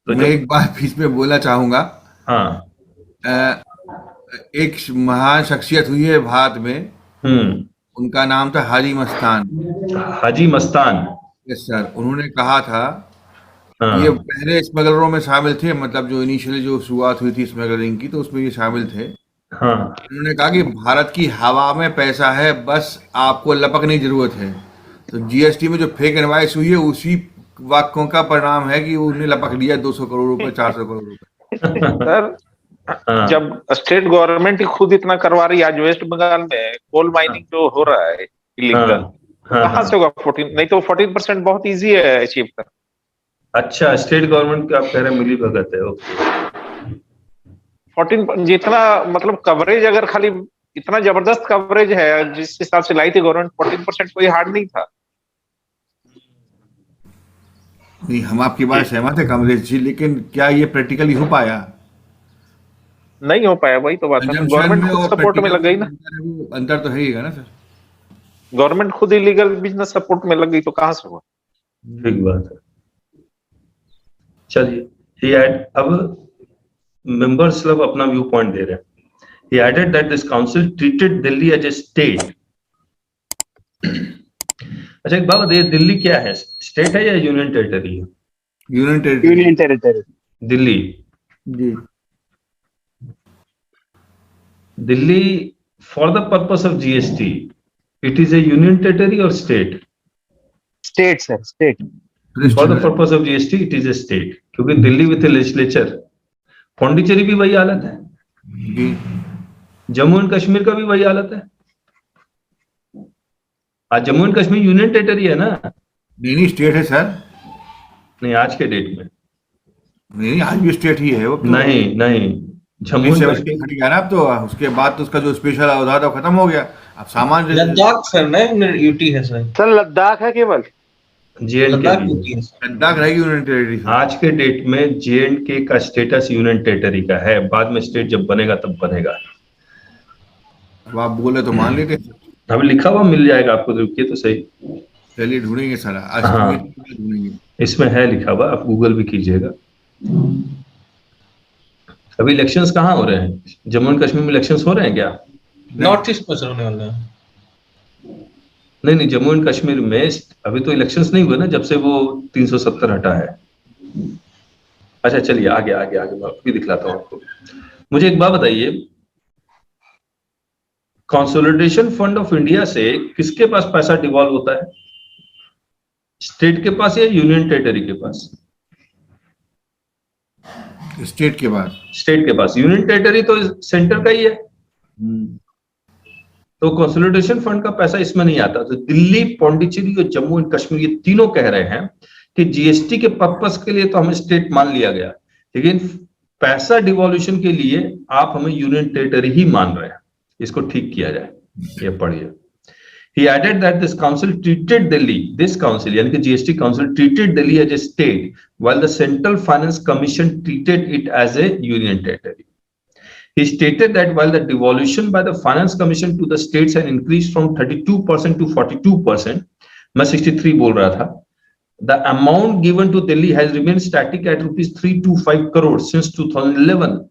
S1: तो
S3: मैं एक बात बीच में बोलना चाहूंगा।
S1: हाँ,
S3: एक महान शख्सियत हुई है भारत में, उनका नाम था हाजी मस्तान।
S1: Haji Mastan,
S3: yes sir. उन्होंने कहा था, ये पहले स्मगलरों में शामिल थे, मतलब जो इनिशियली जो शुरुआत हुई थी स्मगलिंग की, तो उसमें ये शामिल थे। उन्होंने कहा कि भारत की हवा में पैसा है, बस आपको लपकने की जरूरत है। तो जीएसटी में जो फेक इनवॉइस हुई है उसी वाक्यों का परिणाम है कि उन्हें लपक लिया 200 करोड़ रुपए, 400 करोड़ रुपए।
S6: सर जब स्टेट गवर्नमेंट ही खुद इतना करवा रही है, आज वेस्ट बंगाल में कोल माइनिंग जो हो रहा है इलीगल, कहाँ से होगा 14? नहीं तो 14% बहुत इजी है अचीव कर।
S1: अच्छा, स्टेट गवर्नमेंट का आप कह रहे हैं मिली भगत है। ओके,
S6: 14 जितना मतलब कवरेज, अगर खाली इतना जबरदस्त कवरेज है जिस हिसाब से लाई थी गवर्नमेंट, 14% कोई हार्ड नहीं था।
S3: नहीं, हम आपकी बात सहमत है कमलेश जी, लेकिन क्या ये प्रैक्टिकली हो पाया?
S6: नहीं हो पाया, वही तो बात है। गवर्नमेंट खुद सपोर्ट में लग गई ना।
S3: अंतर तो है ही ना सर।
S6: गवर्नमेंट खुद इलीगल बिजनेस सपोर्ट में लग गई तो कहां से हुआ?
S1: ठीक बात है। चलिए, अब मेंबर्स सब अपना व्यू पॉइंट दे रहे हैं। He added that this council treated Delhi as a state. अच्छा एक बात, ये दिल्ली क्या है, स्टेट है या यूनियन टेरिटरी है?
S2: Union territory
S1: Delhi
S3: ji.
S1: Delhi for the purpose of GST it is a union territory और state?
S2: State sir, state.
S1: For the purpose of GST it is a state, क्योंकि दिल्ली विथ लेजिस्लेचर। पौंडीचेरी भी वही हालत है, जम्मू एंड कश्मीर का भी वही हालत है। आज Jammu and Kashmir union territory है ना?
S3: नहीं, स्टेट है सर।
S1: नहीं, आज के डेट में
S3: नहीं, आज भी स्टेट ही है वो।
S1: नहीं जम्मू एंड कश्मीर
S3: हट गया ना अब, तो उसके बाद तो उसका जो स्पेशल अवधा था खत्म हो गया। अब सामान्य
S7: लद्दाख सर ना यूटी है सर।
S2: सर लद्दाख है केवल,
S3: लद्दाख रहेगी यूनियन टेरिटरी।
S1: आज के डेट में जे&के का स्टेटस यूनियन टेरिटरी का है, बाद में स्टेट जब बनेगा तब बनेगा।
S3: अब आप बोले तो मान लेते।
S1: अभी लिखा हुआ मिल जाएगा आपको, रुकिए तो सही।
S3: चलिए ढूंढेंगे सर, आज ढूंढेंगे।
S1: इसमें है लिखा हुआ, आप गूगल भी कीजिएगा। अभी इलेक्शंस कहाँ हो रहे हैं? जम्मू एंड कश्मीर में इलेक्शंस हो रहे हैं क्या?
S7: नॉर्थ ईस्ट में सर होने वाले हैं।
S1: नहीं, जम्मू एंड कश्मीर में अभी तो इलेक्शंस नहीं हुए ना, जब से वो 370 हटा है। अच्छा चलिए आगे मैं भी दिखलाता हूँ आपको। मुझे एक बात बताइए, कंसोलिडेशन फंड ऑफ इंडिया से किसके पास पैसा डिवॉल्व होता है? स्टेट के पास या यूनियन टेरिटरी के पास?
S3: स्टेट के पास।
S1: स्टेट के पास। यूनियन टेरिटरी तो सेंटर का ही है, तो कंसोलिडेशन फंड का पैसा इसमें नहीं आता। तो दिल्ली, पौंडीचेरी और जम्मू एंड कश्मीर ये तीनों कह रहे हैं कि जीएसटी के पर्पस के लिए तो हमें स्टेट मान लिया गया, लेकिन पैसा डिवॉल्यूशन के लिए आप हमें यूनियन टेरिटरी ही मान रहे हैं। इसको ठीक किया जाए, ये पढ़िए। He added that this council treated Delhi, this council, यानी कि GST council treated Delhi as a state, while the Central Finance Commission treated it as a union territory. He stated that while the devolution by the Finance Commission to the states had increased from 32% to 42%, मैं 63 बोल रहा था, the amount given to Delhi has remained static at rupees 325 crore since 2011.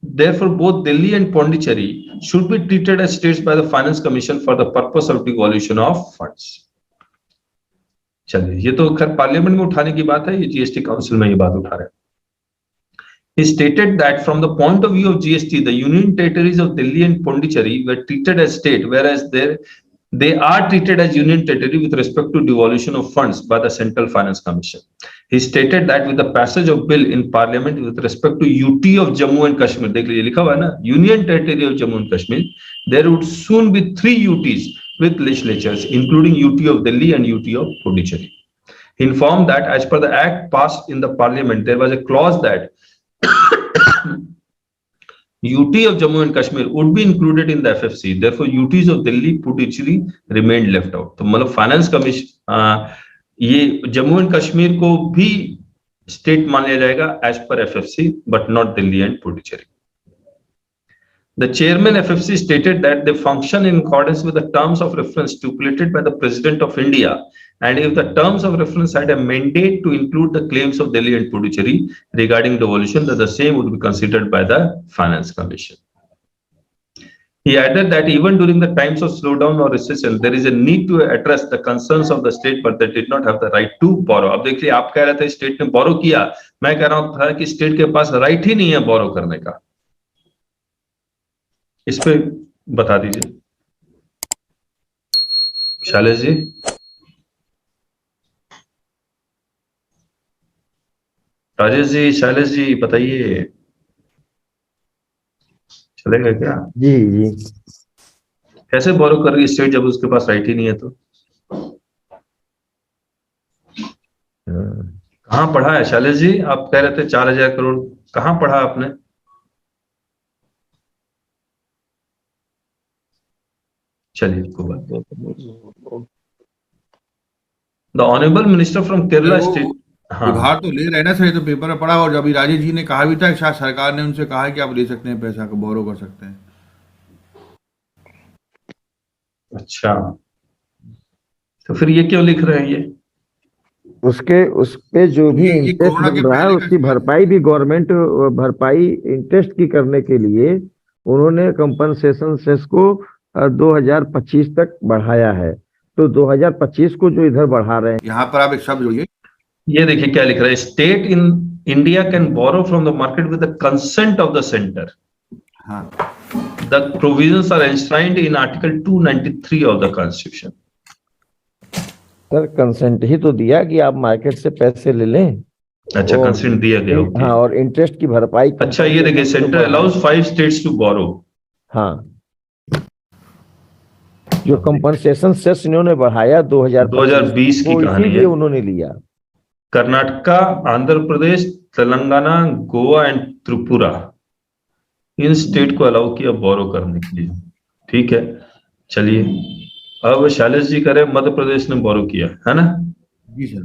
S1: Therefore, both Delhi and Pondicherry should be treated as states by the Finance Commission for the purpose of devolution of funds. चलिए, ये तो खैर parliament में उठाने की बात है, ये जीएसटी काउंसिल में ये बात उठा रहे हैं। He stated that from the point of view of GST, the union territories of Delhi and Pondicherry were treated as state, whereas they are treated as union territory with respect to devolution of funds by the Central Finance Commission. He stated that with the passage of bill in Parliament with respect to UT of Jammu and Kashmir, देख लीजिए लिखा हुआ है ना, Union Territory of Jammu and Kashmir, there would soon be 3 UTs with legislatures, including UT of Delhi and UT of Pondicherry. He informed that as per the act passed in the Parliament, there was a clause that UT of Jammu and Kashmir would be included in the FFC. Therefore, UTs of Delhi, Puducherry remained left out. तो मतलब finance commission ये Jammu and Kashmir को भी state मान लिया जाएगा as per FFC, but not Delhi and Puducherry. The chairman FFC stated that they function in accordance with the terms of reference stipulated by the President of India, and if the terms of reference had a mandate to include the claims of Delhi and Puducherry regarding devolution, that the same would be considered by the Finance Commission. He added that even during the times of slowdown or recession, there is a need to address the concerns of the state, but they did not have the right to borrow. अब देखिए, आप कह रहे थे state ने बोरो किया, मैं कह रहा था कि स्टेट के पास राइट ही नहीं है बोरो करने का। इस पे बता दीजिए शैलेश जी। राजेश जी, शैलेश जी बताइए, चलेगा क्या?
S4: जी
S1: कैसे बोरो कर रही है स्टेट जब उसके पास राइट ही नहीं है? तो कहाँ पढ़ा है शैलेश जी? आप कह रहे थे 4000 करोड़, कहाँ पढ़ा आपने? चलिए कोई बात। The honourable minister from Kerala state, हाँ
S3: उधार तो ले रहे हैं ना सर, तो पेपर में पढ़ा। और अभी राजेश जी ने कहा भी था, शायद सरकार ने उनसे कहा कि आप ले सकते हैं पैसा को, बोरो कर सकते हैं।
S1: अच्छा, तो फिर ये क्यों लिख रहे हैं ये?
S4: उसके जो भी इंटरेस्ट मिल रहा है उसकी भरपाई भी गवर्नमेंट भरपाई इंटरेस्ट की करने के लिए उन्होंने कंपनसेशन सेस को 2025 तक बढ़ाया है। तो 2025 को जो इधर बढ़ा रहे हैं,
S3: यहाँ पर आप एक शब्द जोड़िए,
S1: ये देखिए क्या लिख रहा है, state in India can borrow from the market with the consent of the centre.
S3: हाँ,
S1: the provisions are enshrined in article 293 of the constitution.
S4: Sir consent ही तो दिया कि आप मार्केट से पैसे ले लें।
S1: अच्छा, कंसेंट दिया गया, ओके।
S4: हाँ, और इंटरेस्ट की भरपाई।
S1: अच्छा, ये देखिए, centre allows 5 states to borrow.
S4: हाँ, जो कंपनसेशन सेस इन्होंने बढ़ाया 2020
S1: की कहानी है,
S4: उन्होंने लिया।
S1: कर्नाटका, आंध्र प्रदेश, तेलंगाना, गोवा एंड त्रिपुरा, इन स्टेट को अलाउ किया बोरो करने के लिए। ठीक है, चलिए अब शैलेश जी करें, मध्य प्रदेश ने बोरो किया है ना?
S3: जी sir.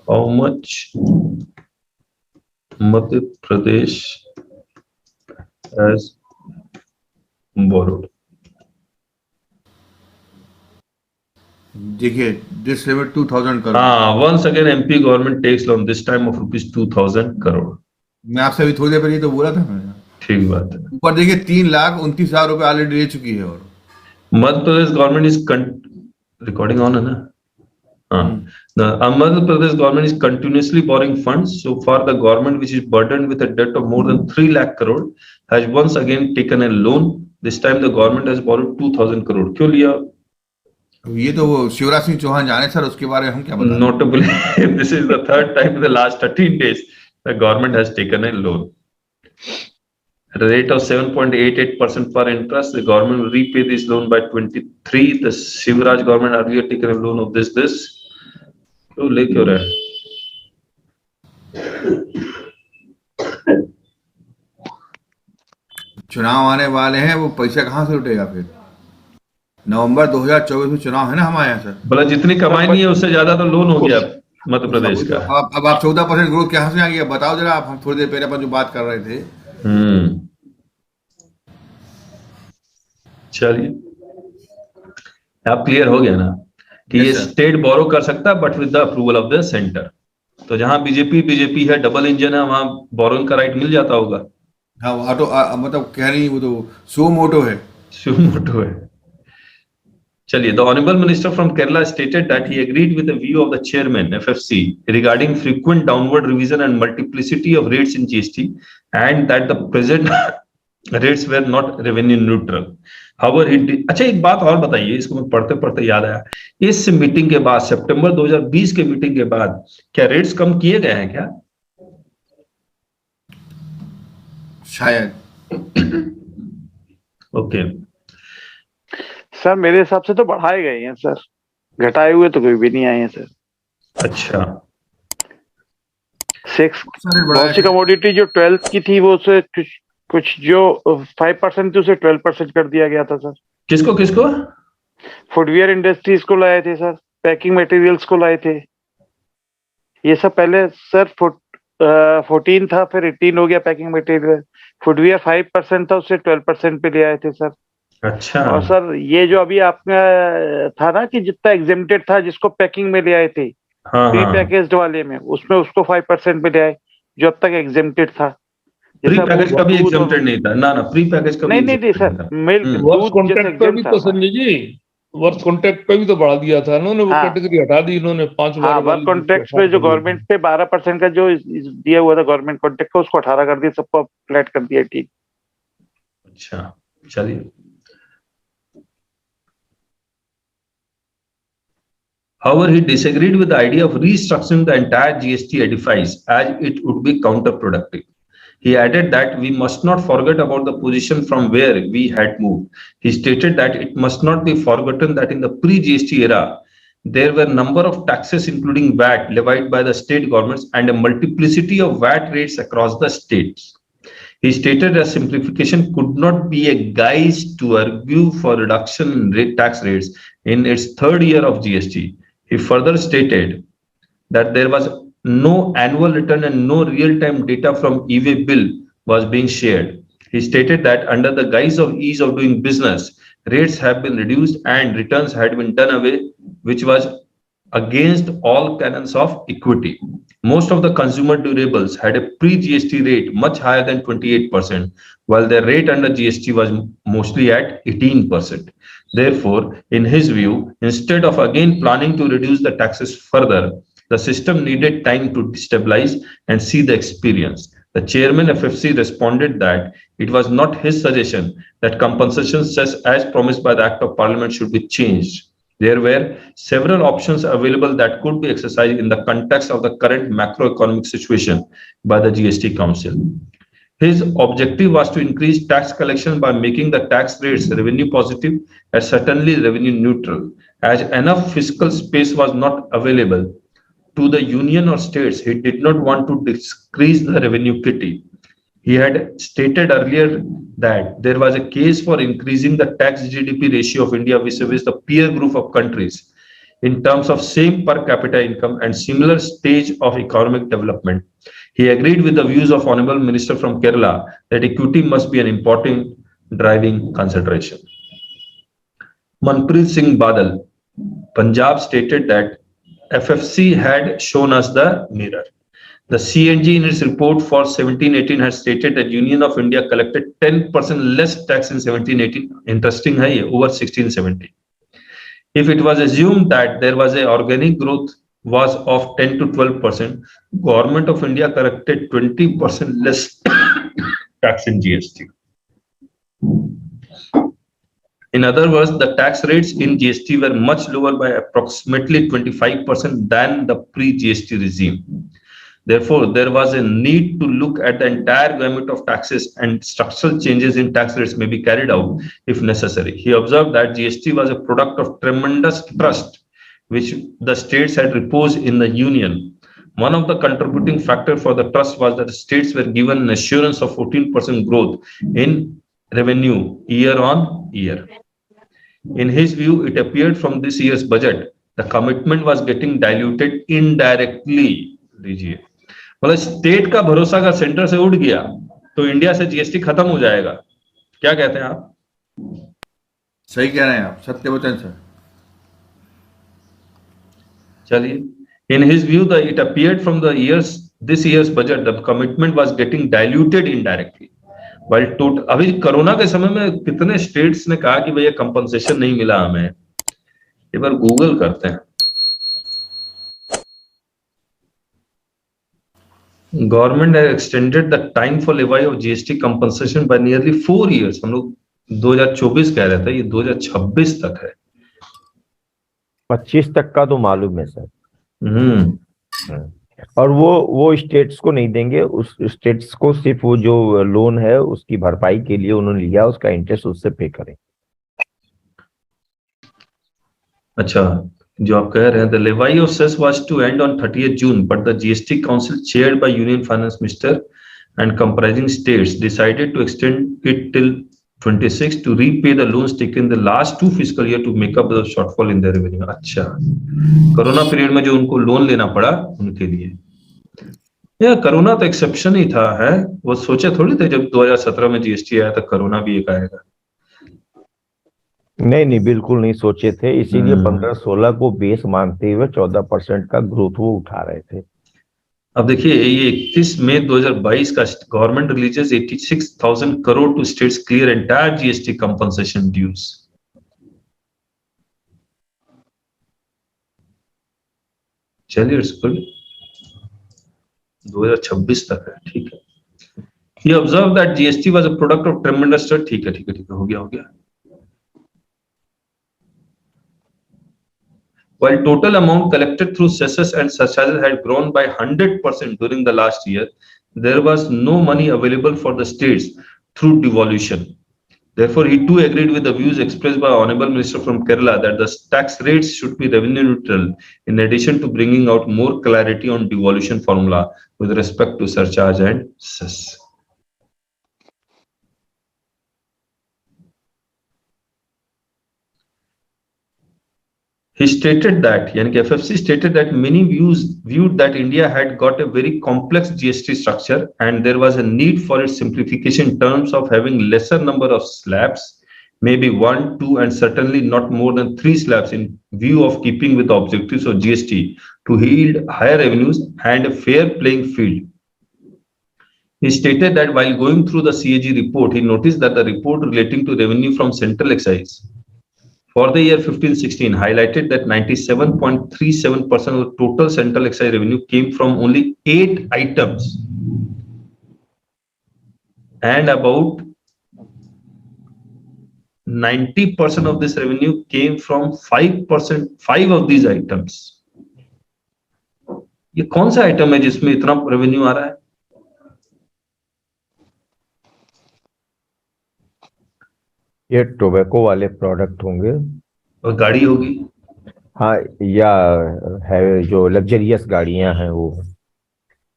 S1: How much Madhya Pradesh has borrowed?
S3: देखिए, दिस लिमिट 2000 करोड़।
S1: हाँ, once again MP government takes loan, this time of ₹2000 crore.
S3: मैं आपसे अभी थोड़ी देर पहले तो बोला था मैंने।
S1: ठीक बात है।
S3: ऊपर देखिए 3,29,000 रुपए ऑलरेडी ले चुकी है। और
S1: Madhya Pradesh government is recording on है ना? The Madhya Pradesh government is continuously borrowing funds. So far, the government, which is burdened with a debt of more than 3 lakh crore, has once again taken a loan. This time, the government has borrowed 2,000 crore. क्यों लिया?
S3: ये तो वो शिवराज सिंह चौहान जाने sir, उसके बारे में हम क्या बताएं?
S1: Notably, this is the third time in the last 13 days the government has taken a loan. At a rate of 7.88% per interest, the government will repay this loan by 23. The Shivraj government earlier taken a loan of this. क्यों ले क्यों रहा है?
S3: चुनाव आने वाले हैं, वो पैसा कहाँ से उठेगा फिर? नवंबर 2024 में चुनाव है ना हमारे यहाँ सर।
S1: बोला जितनी कमाई नहीं है उससे ज्यादा तो लोन हो गया मध्य प्रदेश का।
S3: अब आप 14% ग्रोथ कहाँ से आ गया बताओ जरा आप। हम थोड़ी देर पहले अपन जो बात कर रहे थे।
S1: चलिए, अब क्लियर हो गया ना कि ये स्टेट बोरो कर सकता है but with the approval of the centre. तो जहां बीजेपी है, डबल इंजन है, वहां बोरोइंग का राइट मिल जाता होगा।
S3: हाँ, ऑटो मतलब कह रही वो तो सो मोटो है।
S1: चलिए, the Honorable Minister from Kerala stated that he agreed with the view of the chairman FFC regarding frequent downward revision and multiplicity of rates in GST, and that the present rates were not revenue neutral. However, अच्छा एक बात और बताइए, इसको मैं पढ़ते पढ़ते याद आया, इस मीटिंग के बाद सितंबर 2020 के मीटिंग के बाद क्या रेट्स कम किए गए हैं क्या?
S3: शायद।
S1: ओके
S2: सर मेरे हिसाब से तो बढ़ाए गए हैं सर, घटाए हुए तो कोई भी नहीं आए हैं सर।
S1: अच्छा,
S2: बहुत सी कमोडिटी जो 12 की थी वो उसे कुछ जो 5% थी उसे 12% कर दिया गया था सर।
S1: किसको?
S2: फुटवियर इंडस्ट्रीज को लाए थे सर, पैकिंग मटेरियल्स को लाए थे। ये सब पहले सर 14 था, फिर 18 हो गया पैकिंग मटेरियल। फुटवियर 5% था, उससे 12% पे ले आए थे सर।
S1: अच्छा।
S2: और सर ये जो अभी आपका था ना कि जितना एग्जेम्प्टेड था जिसको पैकिंग में ले आए थे, प्री पैकेज्ड वाले में, उसमें उसको 5% पे ले आए जो अब तक एग्जेम्प्टेड था।
S1: प्री पैकेज का भी एग्जेम्प्टेड नहीं था ना, प्री पैकेज का
S2: नहीं सर, मिल्क
S5: वर्क कॉन्ट्रैक्ट पे भी तो संजय जी, वर्क कॉन्ट्रैक्ट पे भी तो बढ़ा दिया था इन्होंने, वो कैटेगरी हटा दी इन्होंने 5 बार।
S2: वर्क कॉन्ट्रैक्ट पे जो गवर्नमेंट पे 12% का जो दिया हुआ था गवर्नमेंट कॉन्ट्रैक्ट का, उसको 18 कर दिया, सबको फ्लैट कर दिया। ठीक,
S1: अच्छा चलिए। However, he disagreed with the idea of restructuring the entire GST edifice as it would be counterproductive. He added that we must not forget about the position from where we had moved. He stated that it must not be forgotten that in the pre-GST era, there were a number of taxes including VAT levied by the state governments and a multiplicity of VAT rates across the states. He stated that simplification could not be a guise to argue for reduction in tax rates in its third year of GST. He further stated that there was no annual return and no real-time data from e-way bill was being shared. He stated that under the guise of ease of doing business, rates have been reduced and returns had been done away, which was against all canons of equity. Most of the consumer durables had a pre-GST rate much higher than 28%, while their rate under GST was mostly at 18%. Therefore, in his view, instead of again planning to reduce the taxes further, the system needed time to stabilize and see the experience. The chairman FFC responded that it was not his suggestion that compensations as promised by the Act of Parliament should be changed. There were several options available that could be exercised in the context of the current macroeconomic situation by the GST Council. His objective was to increase tax collection by making the tax rates revenue positive and certainly revenue neutral. As enough fiscal space was not available to the union or states, he did not want to decrease the revenue kitty. He had stated earlier that there was a case for increasing the tax GDP ratio of India vis-a-vis the peer group of countries in terms of same per capita income and similar stage of economic development. He agreed with the views of Honorable Minister from Kerala that equity must be an important driving consideration. Manpreet Singh Badal, Punjab, stated that FFC had shown us the mirror. The CNG in its report for 17-18 has stated that Union of India collected 10% less tax in 17-18. Interesting है ये, over 16-17. If it was assumed that there was a organic growth was of 10 to 12%, Government of India collected 20% less tax in GST. In other words, the tax rates in GST were much lower by approximately 25% than the pre-GST regime. Therefore, there was a need to look at the entire gamut of taxes, and structural changes in tax rates may be carried out if necessary. He observed that GST was a product of tremendous trust which the states had reposed in the union. One of the contributing factors for the trust was that the states were given an assurance of 14% growth in revenue year on year. In his view, it appeared from this year's budget, the commitment was getting diluted indirectly. लीजिए, मतलब state का भरोसा अगर centre से उठ गया तो India से जीएसटी खत्म हो जाएगा। क्या कहते हैं आप?
S3: सही कह रहे हैं आप, सत्य वचन सर।
S1: चलिए, in his view, it appeared from this year's budget, the commitment was getting diluted indirectly. While अभी कोरोना के समय में कितने स्टेट्स ने कहा कि भैया कंपनसेशन नहीं मिला हमें, एक बार गूगल करते हैं। Government has extended the time for levy of GST compensation by nearly 4 years. हम लोग 2024 कह रहे थे, ये 2026 तक है।
S4: 25 तक का तो मालूम है सर। और वो स्टेट्स को नहीं देंगे, उस स्टेट्स को सिर्फ वो जो लोन है उसकी भरपाई के लिए उन्होंने लिया, उसका इंटरेस्ट उससे पे करें।
S1: अच्छा, जो आप कह रहे हैं, the levy of cess was to end on 30th June, but the GST Council chaired by Union Finance Minister and comprising states decided to extend it till 26 to repay the loans taken in the last 2 fiscal year to make up the shortfall in their revenue. अच्छा, corona period में जो उनको loan लेना पड़ा उनके लिए। यह corona तो एक्सेप्शन ही था, है वो सोचे थोड़ी थे जब 2017 में जीएसटी आया था कोरोना भी एक आएगा।
S4: नहीं, बिल्कुल नहीं सोचे थे, इसीलिए 15-16 को बेस मानते हुए 14% का ग्रोथ वो उठा रहे थे।
S1: अब देखिए, ये 31 मई 2022 का government releases 86,000 crore to states clear entire GST compensation dues. चलिए, इट्स गुड, 2026 तक है, ठीक है। He observed that GST was a product of tremendous trust. ठीक है, हो गया। While total amount collected through cesses and surcharges had grown by 100% during the last year, there was no money available for the states through devolution. Therefore, he too agreed with the views expressed by Honorable Minister from Kerala that the tax rates should be revenue neutral, in addition to bringing out more clarity on devolution formula with respect to surcharge and cess. He stated that, यानी कि FFC stated that many viewed that India had got a very complex GST structure and there was a need for its simplification in terms of having lesser number of slabs, maybe 1, 2, and certainly not more than 3 slabs, in view of keeping with the objectives of GST to yield higher revenues and a fair playing field. He stated that while going through the CAG report, he noticed that the report relating to revenue from central excise for the year 15-16 highlighted that 97.37% of the total central excise revenue came from only 8 items, and about 90% of this revenue came from 5 of these items. ये कौन सा item है जिसमें इतना revenue आ रहा है?
S4: ये tobacco वाले प्रोडक्ट होंगे
S1: और गाड़ी होगी।
S4: हाँ, या है जो लग्जरियस गाड़ियां हैं वो,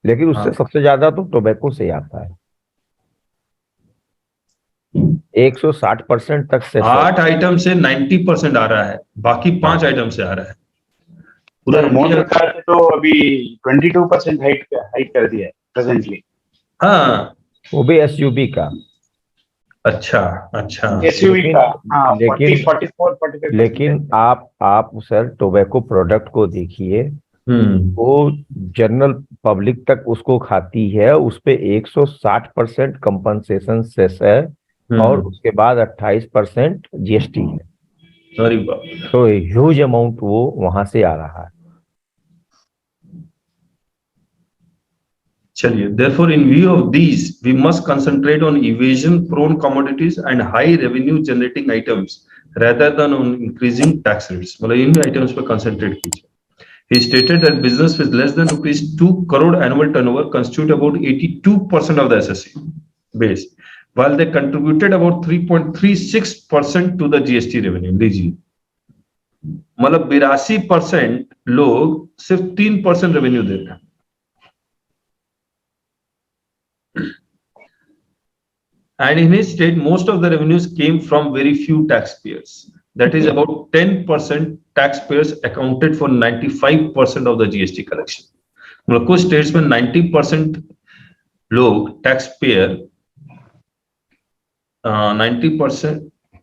S4: लेकिन उससे सबसे ज्यादा तो टोबैको से आता है। 160% तक से
S1: 8 आइटम से 90% आ रहा है, बाकी 5 आइटम से आ रहा है। पूरा
S8: मोटर कार से तो अभी 22% हाइक कर दिया है प्रेजेंटली।
S1: हाँ,
S4: वो भी एसयूवी का।
S1: अच्छा
S8: एसयूवी का। हाँ,
S4: लेकिन
S8: 44-45।
S4: लेकिन आप सर टोबैको प्रोडक्ट को देखिए, वो जनरल पब्लिक तक उसको खाती है, उस पे 160% कंपनसेशन सेस है और उसके बाद 28% जीएसटी है।
S1: अरे बाप।
S4: तो ह्यूज अमाउंट वो वहां से आ रहा है।
S1: चलिए, therefore in view of these we must concentrate on evasion prone commodities and high revenue generating items rather than on increasing tax rates। मतलब इन आइटम्स पर कंसंट्रेट कीजिए। He stated that business with less than rupees 2 crore annual turnover constitute about 82% of the SSC base, while they contributed about 3.36% to the GST revenue। लीजिए, मतलब 82% लोग सिर्फ 3% revenue दे रहे हैं। And in his state, most of the revenues came from very few taxpayers. That is about 10% taxpayers accounted for 95% of the GST collection। मतलब कुछ states में 90% लोग टैक्सपेयर 90%,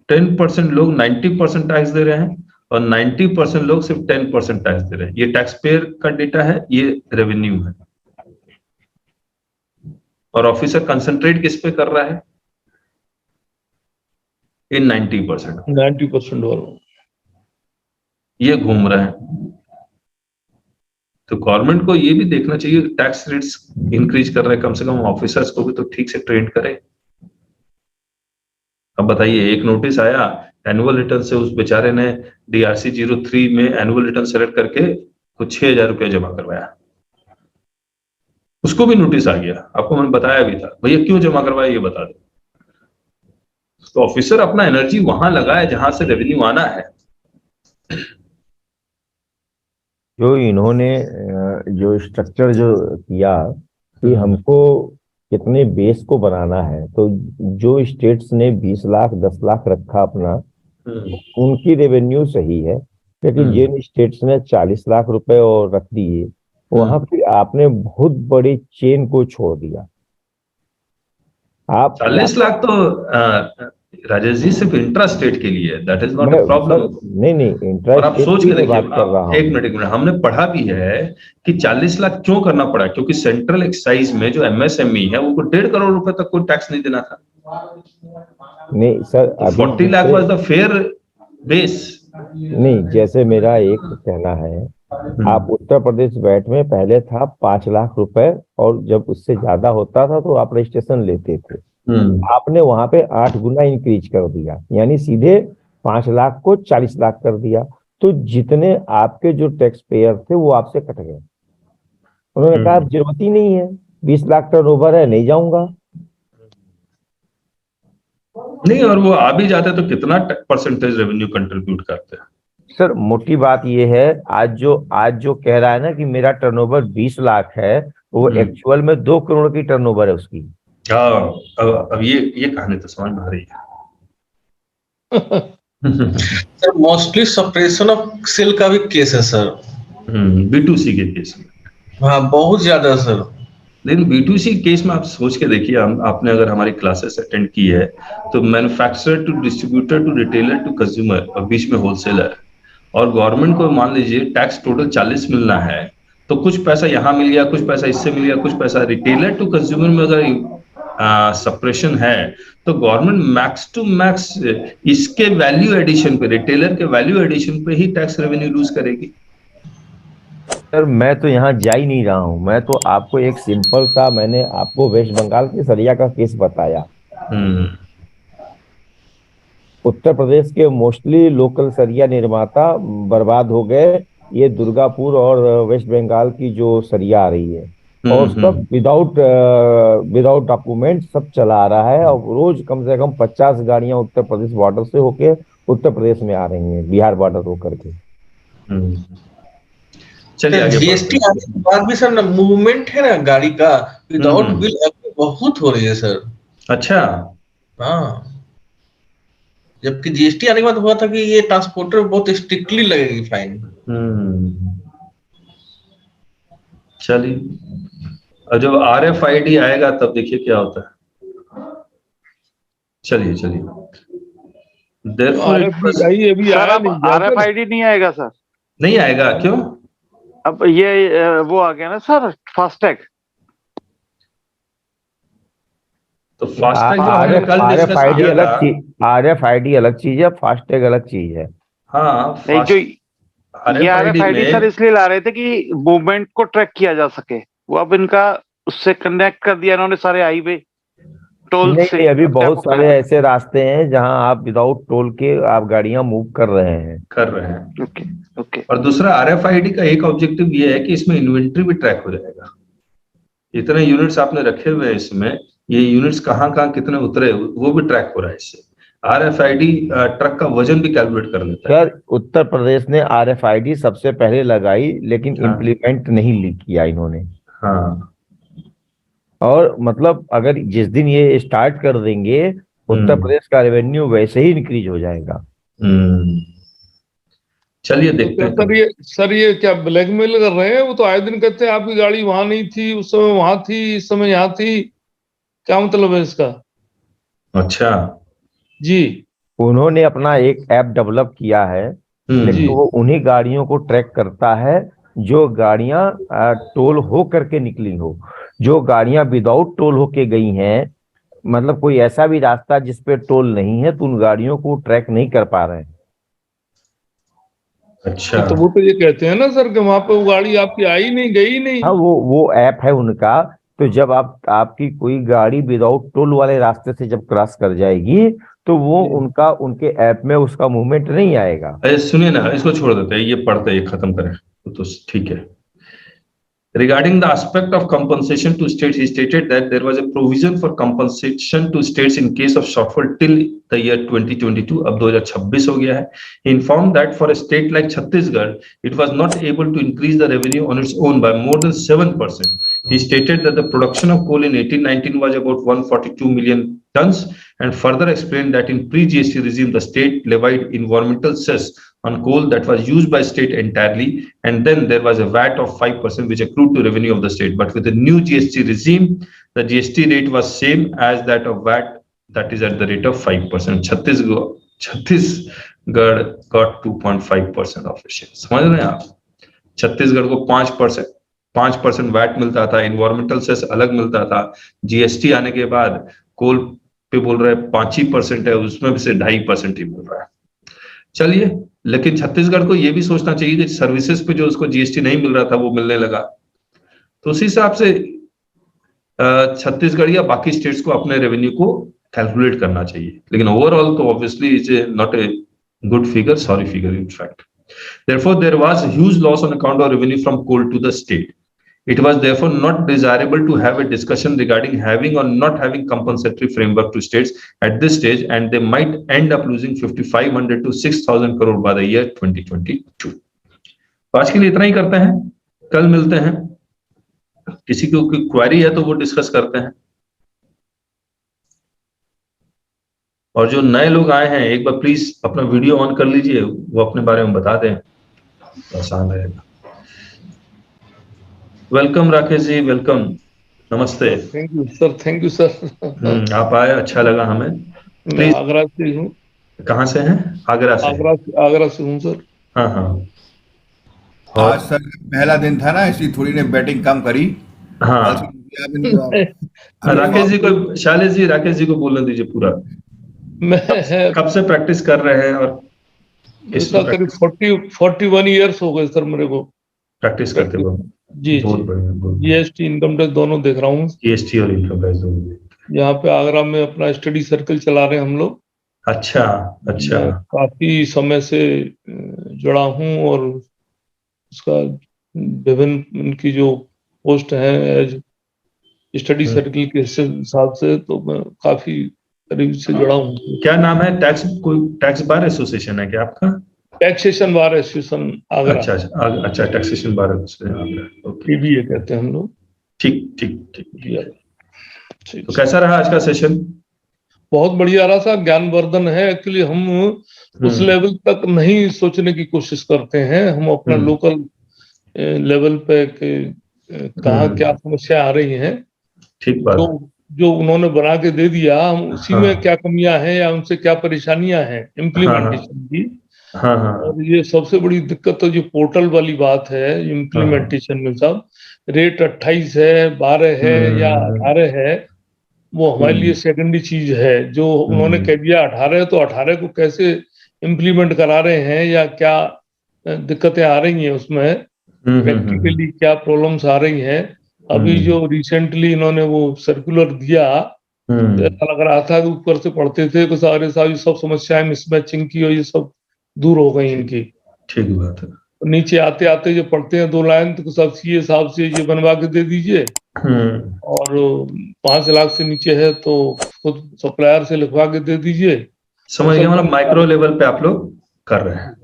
S1: 10% लोग 90% टैक्स दे रहे हैं और 90% लोग सिर्फ 10% टैक्स दे रहे हैं। ये टैक्सपेयर का डेटा है, ये रेवेन्यू है। और ऑफिसर कंसंट्रेट किस पे कर रहा है? इन 90%
S5: वालों
S1: ये घूम रहे हैं। तो गवर्नमेंट को ये भी देखना चाहिए, टैक्स रेट्स इंक्रीज कर रहे हैं, कम से कम ऑफिसर्स को भी तो ठीक से ट्रेन करे। अब बताइए, एक नोटिस आया एनुअल रिटर्न से, उस बेचारे ने DRC 03 में एनुअल रिटर्न सेलेक्ट करके कुछ 6,000 रुपया जमा करवाया, उसको भी नोटिस आ गया। आपको मैंने बताया भी था, भैया क्यों जमा करवाया ये बता दो। तो ऑफिसर अपना एनर्जी वहां लगाए जहां से रेवेन्यू आना है।
S4: जो इन्होंने जो स्ट्रक्चर जो किया कि हमको कितने बेस को बनाना है, तो जो स्टेट्स ने 20 लाख 10 लाख रखा अपना, उनकी रेवेन्यू सही है, लेकिन जिन स्टेट्स ने 40 लाख रुपए और रख दिए, वहां पे आपने बहुत बड़ी चेन को छोड़ दिया। आप
S1: 40 लाख तो राजेश जी सिर्फ इंट्रा स्टेट के लिए, that is not a problem.
S4: नहीं इंट्रा
S1: और आप सोच के देखिए,
S4: एक
S1: मिनट हमने पढ़ा भी है कि 40 लाख क्यों करना पड़ा, क्योंकि सेंट्रल एक्साइज में जो MSME है वो 1.5 करोड़ रुपए तक कोई टैक्स नहीं देना था।
S4: नहीं sir,
S1: 40 lakh was the fair base.
S4: नहीं, जैसे मेरा एक कहना है, आप उत्तर प्रदेश वैट में पहले था 5 लाख रुपए, और जब उससे ज्यादा होता था तो आप रजिस्ट्रेशन लेते थे। आपने वहां पे 8 गुना इंक्रीज कर दिया, यानी सीधे 5 लाख को 40 लाख कर दिया। तो जितने आपके जो टैक्स पेयर थे वो आपसे कट गए। उन्होंने कहा जरूरत ही नहीं है, 20 लाख टर्नओवर है, नहीं जाऊंगा।
S1: नहीं, और वो आ भी जाते तो कितना परसेंटेज रेवेन्यू कंट्रीब्यूट करते हैं?
S4: सर मोटी बात ये है, आज जो कह रहा है ना कि मेरा टर्नओवर 20 लाख है, वो एक्चुअल में 2 करोड़ की टर्नओवर है उसकी।
S1: हाँ, अब ये कहानी तो समझ में आ रही है।
S7: Sir mostly suppression of sale का भी केस है सर।
S1: B2C के केस में
S7: हाँ, बहुत ज्यादा सर।
S1: लेकिन B2C केस में आप सोच के देखिए, आपने अगर हमारी क्लासेस अटेंड की है तो manufacturer to distributor to retailer to consumer और बीच में होलसेलर, और गवर्नमेंट को मान लीजिए टैक्स टोटल 40 मिलना है, तो कुछ पैसा यहाँ मिल गया, कुछ पैसा इससे मिल गया, कुछ पैसा रिटेलर टू कंज्यूमर में अगर सप्रेशन है, तो गवर्नमेंट मैक्स टू मैक्स इसके वैल्यू एडिशन पे, रिटेलर के वैल्यू एडिशन पे ही टैक्स रेवेन्यू लूज करेगी।
S4: सर मैं तो यहाँ जा ही नहीं रहा हूँ, मैं तो आपको एक सिंपल सा, मैंने आपको वेस्ट बंगाल के सरिया का केस बताया। उत्तर प्रदेश के मोस्टली लोकल सरिया निर्माता बर्बाद हो गए। ये दुर्गापुर और वेस्ट बंगाल की जो सरिया आ रही है, और सब विदाउट डॉक्यूमेंट सब चला आ रहा है, और रोज कम से कम 50 गाड़ियां उत्तर प्रदेश बॉर्डर से होके उत्तर प्रदेश में आ रही हैं, बिहार बॉर्डर होकर के।
S1: चलिए,
S7: GST आने के बाद भी सर ना मूवमेंट है ना गाड़ी का विदाउट बिल बहुत हो रही है सर।
S1: अच्छा,
S7: हाँ, जबकि GST आने के बाद हुआ था कि ये ट्रांसपोर्टर बहुत स्ट्रिक्टली लगेगी फाइन।
S1: चलिए, और जब RFID आएगा तब देखिए क्या होता है। चलिए
S2: RFID नहीं आएगा सर।
S1: नहीं आएगा, क्यों?
S2: अब ये वो आ गया ना सर, फास्टैग।
S1: तो फास्टैग जो हमने कल डिस्कस
S4: RFID
S1: किया
S4: अलग
S1: था,
S4: चीज, RFID अलग चीज है, फास्टैग अलग चीज है।
S1: हाँ
S2: नहीं, जो ये RFID सर
S1: में
S2: इसलिए ला रहे थे कि मूवमेंट को ट्रैक किया जा सके। वो अब इनका उससे कनेक्ट कर दिया इन्होंने सारे हाईवे टोल से।
S4: नहीं, अभी
S2: अब
S4: बहुत
S2: आपको
S4: सारे ऐसे रास्ते हैं जहां आप विदाउट टोल के आप गाड़ियां मूव कर रहे हैं।
S2: Okay okay.
S1: और दूसरा RFID का एक ऑब्जेक्टिव ये है कि इसमें इन्वेंट्री भी ट्रैक हो जाएगा। इतने यूनिट्स आपने रखे हुए हैं इसमें, ये यूनिट्स कहाँ कहाँ कितने उतरे वो भी ट्रैक हो रहा है इससे। RFID ट्रक का वजन भी कैलकुलेट कर लेता है।
S4: सर, उत्तर प्रदेश ने RFID सबसे पहले लगाई, लेकिन
S1: हाँ।
S4: इम्प्लीमेंट नहीं किया इन्होंने।
S1: हाँ।
S4: और मतलब अगर जिस दिन ये स्टार्ट कर देंगे, उत्तर प्रदेश का रेवेन्यू वैसे ही इंक्रीज हो जाएगा।
S1: चलिए देखते हैं।
S5: सर ये क्या ब्लैकमेल कर रहे हैं? वो तो आए दिन कहते हैं आपकी गाड़ी वहां नहीं थी, उस समय वहां थी, इस समय यहाँ थी। क्या मतलब है इसका?
S1: अच्छा
S5: जी।
S4: उन्होंने अपना एक ऐप डेवलप किया है, लेकिन वो उन्हीं गाड़ियों को ट्रैक करता है जो गाड़ियां टोल हो करके निकली हो। जो गाड़ियां विदाउट टोल होके गई हैं, मतलब कोई ऐसा भी रास्ता जिस पे टोल नहीं है, तो उन गाड़ियों को ट्रैक नहीं कर पा रहे हैं।
S1: अच्छा।
S5: तो वो तो ये कहते हैं ना सर कि वहां पे वो गाड़ी आपकी आई नहीं, गई नहीं।
S4: हाँ, वो ऐप है उनका। तो जब आपकी कोई गाड़ी विदाउट टोल वाले रास्ते से जब क्रॉस कर जाएगी, तो वो उनके ऐप में उसका मूवमेंट नहीं आएगा।
S1: अरे सुनिए ना, इसको छोड़ देते हैं, ये पढ़ते हैं, ये खत्म करें तो ठीक है। Regarding the aspect of compensation to states, he stated that there was a provision for compensation to states in case of shortfall till the year 2022. अब 2026 हो गया है. He informed that for a state like Chhattisgarh, it was not able to increase the revenue on its own by more than 7%. He stated that the production of coal in 18-19 was about 142 million tons, and further explained that in pre-GST regime, the state levied environmental cess on coal that was used by state entirely, and then there was a VAT of 5% which accrued to revenue of the state. But with the new GST regime, the GST rate was same as that of VAT, that is at the rate of 5%. Chhattisgarh got 2.5% of the share. समझ रहे हैं आप? छत्तीसगढ़ को 5% VAT मिलता था, environmental cess अलग मिलता था। GST आने के बाद कोल पे बोल रहे 5% है, उसमें भी से 2.5% ही मिल रहा है। चलिए, लेकिन छत्तीसगढ़ को ये भी सोचना चाहिए कि सर्विसेज पे जो उसको GST नहीं मिल रहा था वो मिलने लगा, तो उसी हिसाब से छत्तीसगढ़ या बाकी स्टेट्स को अपने रेवेन्यू को कैलकुलेट करना चाहिए। लेकिन ओवरऑल तो obviously is not a good figure, sorry figure in fact. Therefore, there was huge loss on account of revenue from coal to the state. It was therefore not desirable to have a discussion regarding having or not having compensatory framework to states at this stage, and they might end up losing 5,500 to 6,000 crore by the year 2022. तो आज के लिए इतना ही करते हैं, कल मिलते हैं। किसी को कोई क्वेरी है तो वो डिस्कस करते हैं। और जो नए लोग आए हैं, एक बार प्लीज अपना वीडियो ऑन कर लीजिए, वो अपने बारे में बता दें, आसान रहेगा। वेलकम राकेश जी, वेलकम, नमस्ते।
S5: Thank you sir, thank you sir.
S1: आप आए, अच्छा लगा हमें।
S5: मैं आगरा से हूँ।
S1: कहाँ से हैं? आगरा से।
S5: आगरा से हूँ सर।
S1: हाँ हाँ।
S3: आज सर पहला दिन था ना, इसलिए थोड़ी ने बैटिंग कम करी।
S1: हाँ। राकेश जी को, शैलेश जी, राकेश जी को बोलने दीजिए पूरा।
S5: मैं
S1: कब से प्रैक्टिस कर रहे हैं? और
S5: करीब 41 ईयर्स हो गए सर मेरे को
S1: प्रैक्टिस करते हुए।
S5: जी
S1: बहुत बढ़िया।
S5: GST इनकम टैक्स दोनों देख रहा हूँ।
S1: GST और इनकम टैक्स दोनों।
S5: यहाँ पे आगरा में अपना स्टडी सर्कल चला रहे हैं हम लोग।
S1: अच्छा अच्छा।
S5: काफी समय से जुड़ा हूँ और उसका विभिन्न उनकी जो पोस्ट है एज स्टडी सर्कल के हिसाब से, तो मैं काफी करीब से जुड़ा हूँ।
S1: क्या नाम है? टैक्स बार एसोसिएशन है क्या आपका?
S5: Taxation bar association Agra.
S1: अच्छा, taxation bar association Agra, okay.
S5: TBA कहते हैं हम लोग।
S1: ठीक। तो कैसा रहा आज का सेशन?
S5: बहुत बढ़िया रहा था, ज्ञानवर्धन है। एक्चुअली हम उस लेवल तक नहीं सोचने की कोशिश करते हैं, हम अपना लोकल लेवल पे कहाँ क्या समस्या आ रही है,
S1: ठीक बात।
S5: जो उन्होंने बना के दे दिया, हम उसी में क्या कमियां हैं या उनसे क्या परेशानियां हैं इम्प्लीमेंटेशन की,
S1: हाँ हाँ
S5: और ये सबसे बड़ी दिक्कत तो जो पोर्टल वाली बात है इम्प्लीमेंटेशन में, सब रेट 28 है, 12 है या 18 है, वो हमारे लिए सेकेंडरी चीज है। जो उन्होंने कह दिया 18 है, तो 18 को कैसे इम्प्लीमेंट करा रहे हैं या क्या दिक्कतें आ रही हैं उसमें, प्रैक्टिकली क्या प्रॉब्लम्स आ रही हैं। अभी जो रिसेंटली इन्होंने वो सर्कुलर दिया, तो ऐसा लग रहा था कि ऊपर से पढ़ते थे कि सारे सब समस्याएं मिसमैचिंग की और ये सब दूर हो गई इनकी।
S1: ठीक बात है।
S5: नीचे आते आते जो पढ़ते हैं 2 लाइन, तो सब सीए साहब से ये बनवा के दे दीजिए, और 5 लाख से नीचे है तो खुद सप्लायर से लिखवा के दे दीजिए।
S1: समझ गया, मतलब माइक्रो लेवल पे आप लोग कर रहे हैं,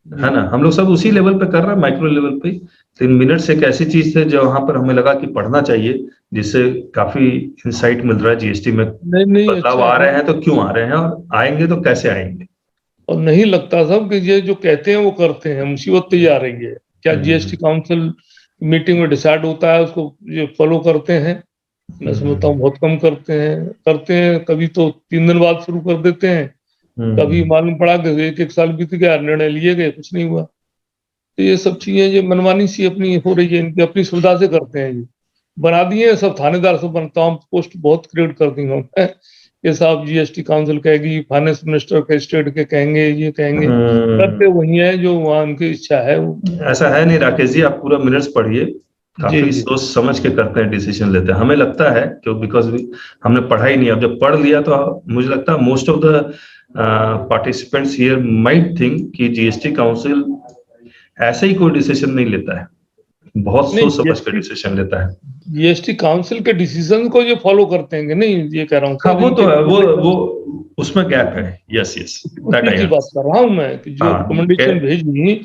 S1: है ना। हम लोग सब उसी लेवल पे कर रहे हैं, माइक्रो लेवल पे। 3 मिनट एक ऐसी चीज थे जो वहां पर हमें लगा कि पढ़ना चाहिए, जिससे काफी इंसाइट मिल रहा है जीएसटी में
S5: नहीं
S1: बदलाव आ रहे हैं तो क्यों आ रहे हैं, और आएंगे तो कैसे आएंगे।
S5: और नहीं लगता सब कि ये जो कहते हैं वो करते हैं, मुसीबत तो ये आ रही है। क्या जीएसटी काउंसिल मीटिंग में डिसाइड होता है उसको ये फॉलो करते हैं? मैं समझता हूँ बहुत कम करते हैं। कभी तो 3 दिन बाद शुरू कर देते हैं, कभी मालूम पड़ा कि 1 साल बीत गया, निर्णय लिए गए, कुछ नहीं हुआ। तो ये सब चीजें ये मनमानी सी अपनी हो रही है, इनकी अपनी सुविधा से करते हैं। ये बना दिए सब थानेदार सब, तमाम पोस्ट बहुत क्रिएट कर दी उन्होंने। ये साहब जीएसटी काउंसिल कहेगी, फाइनेंस मिनिस्टर के स्टेट के कहेंगे, ये कहेंगे, करते वही है जो वहाँ उनकी इच्छा है। वो
S1: ऐसा है नहीं राकेश जी, आप पूरा मिनट्स पढ़िए, काफी सोच समझ के करते हैं, डिसीजन लेते हैं। हमें लगता है कि बिकॉज हमने पढ़ा ही नहीं, अब जब पढ़ लिया तो मुझे लगता है most of the participants here might think कि जीएसटी काउंसिल ऐसे ही कोई डिसीजन नहीं लेता है, बहुत सोच समझ के डिसीजन लेता है।
S5: जीएसटी काउंसिल के डिसीजन को ये फॉलो करते हैं कि नहीं, ये कह रहा हूँ।
S1: हाँ, वो तो है, वो उसमें गैप है। यस
S5: दैट आई बात कर रहा हूँ मैं कि जो रिकमेंडेशन भेजी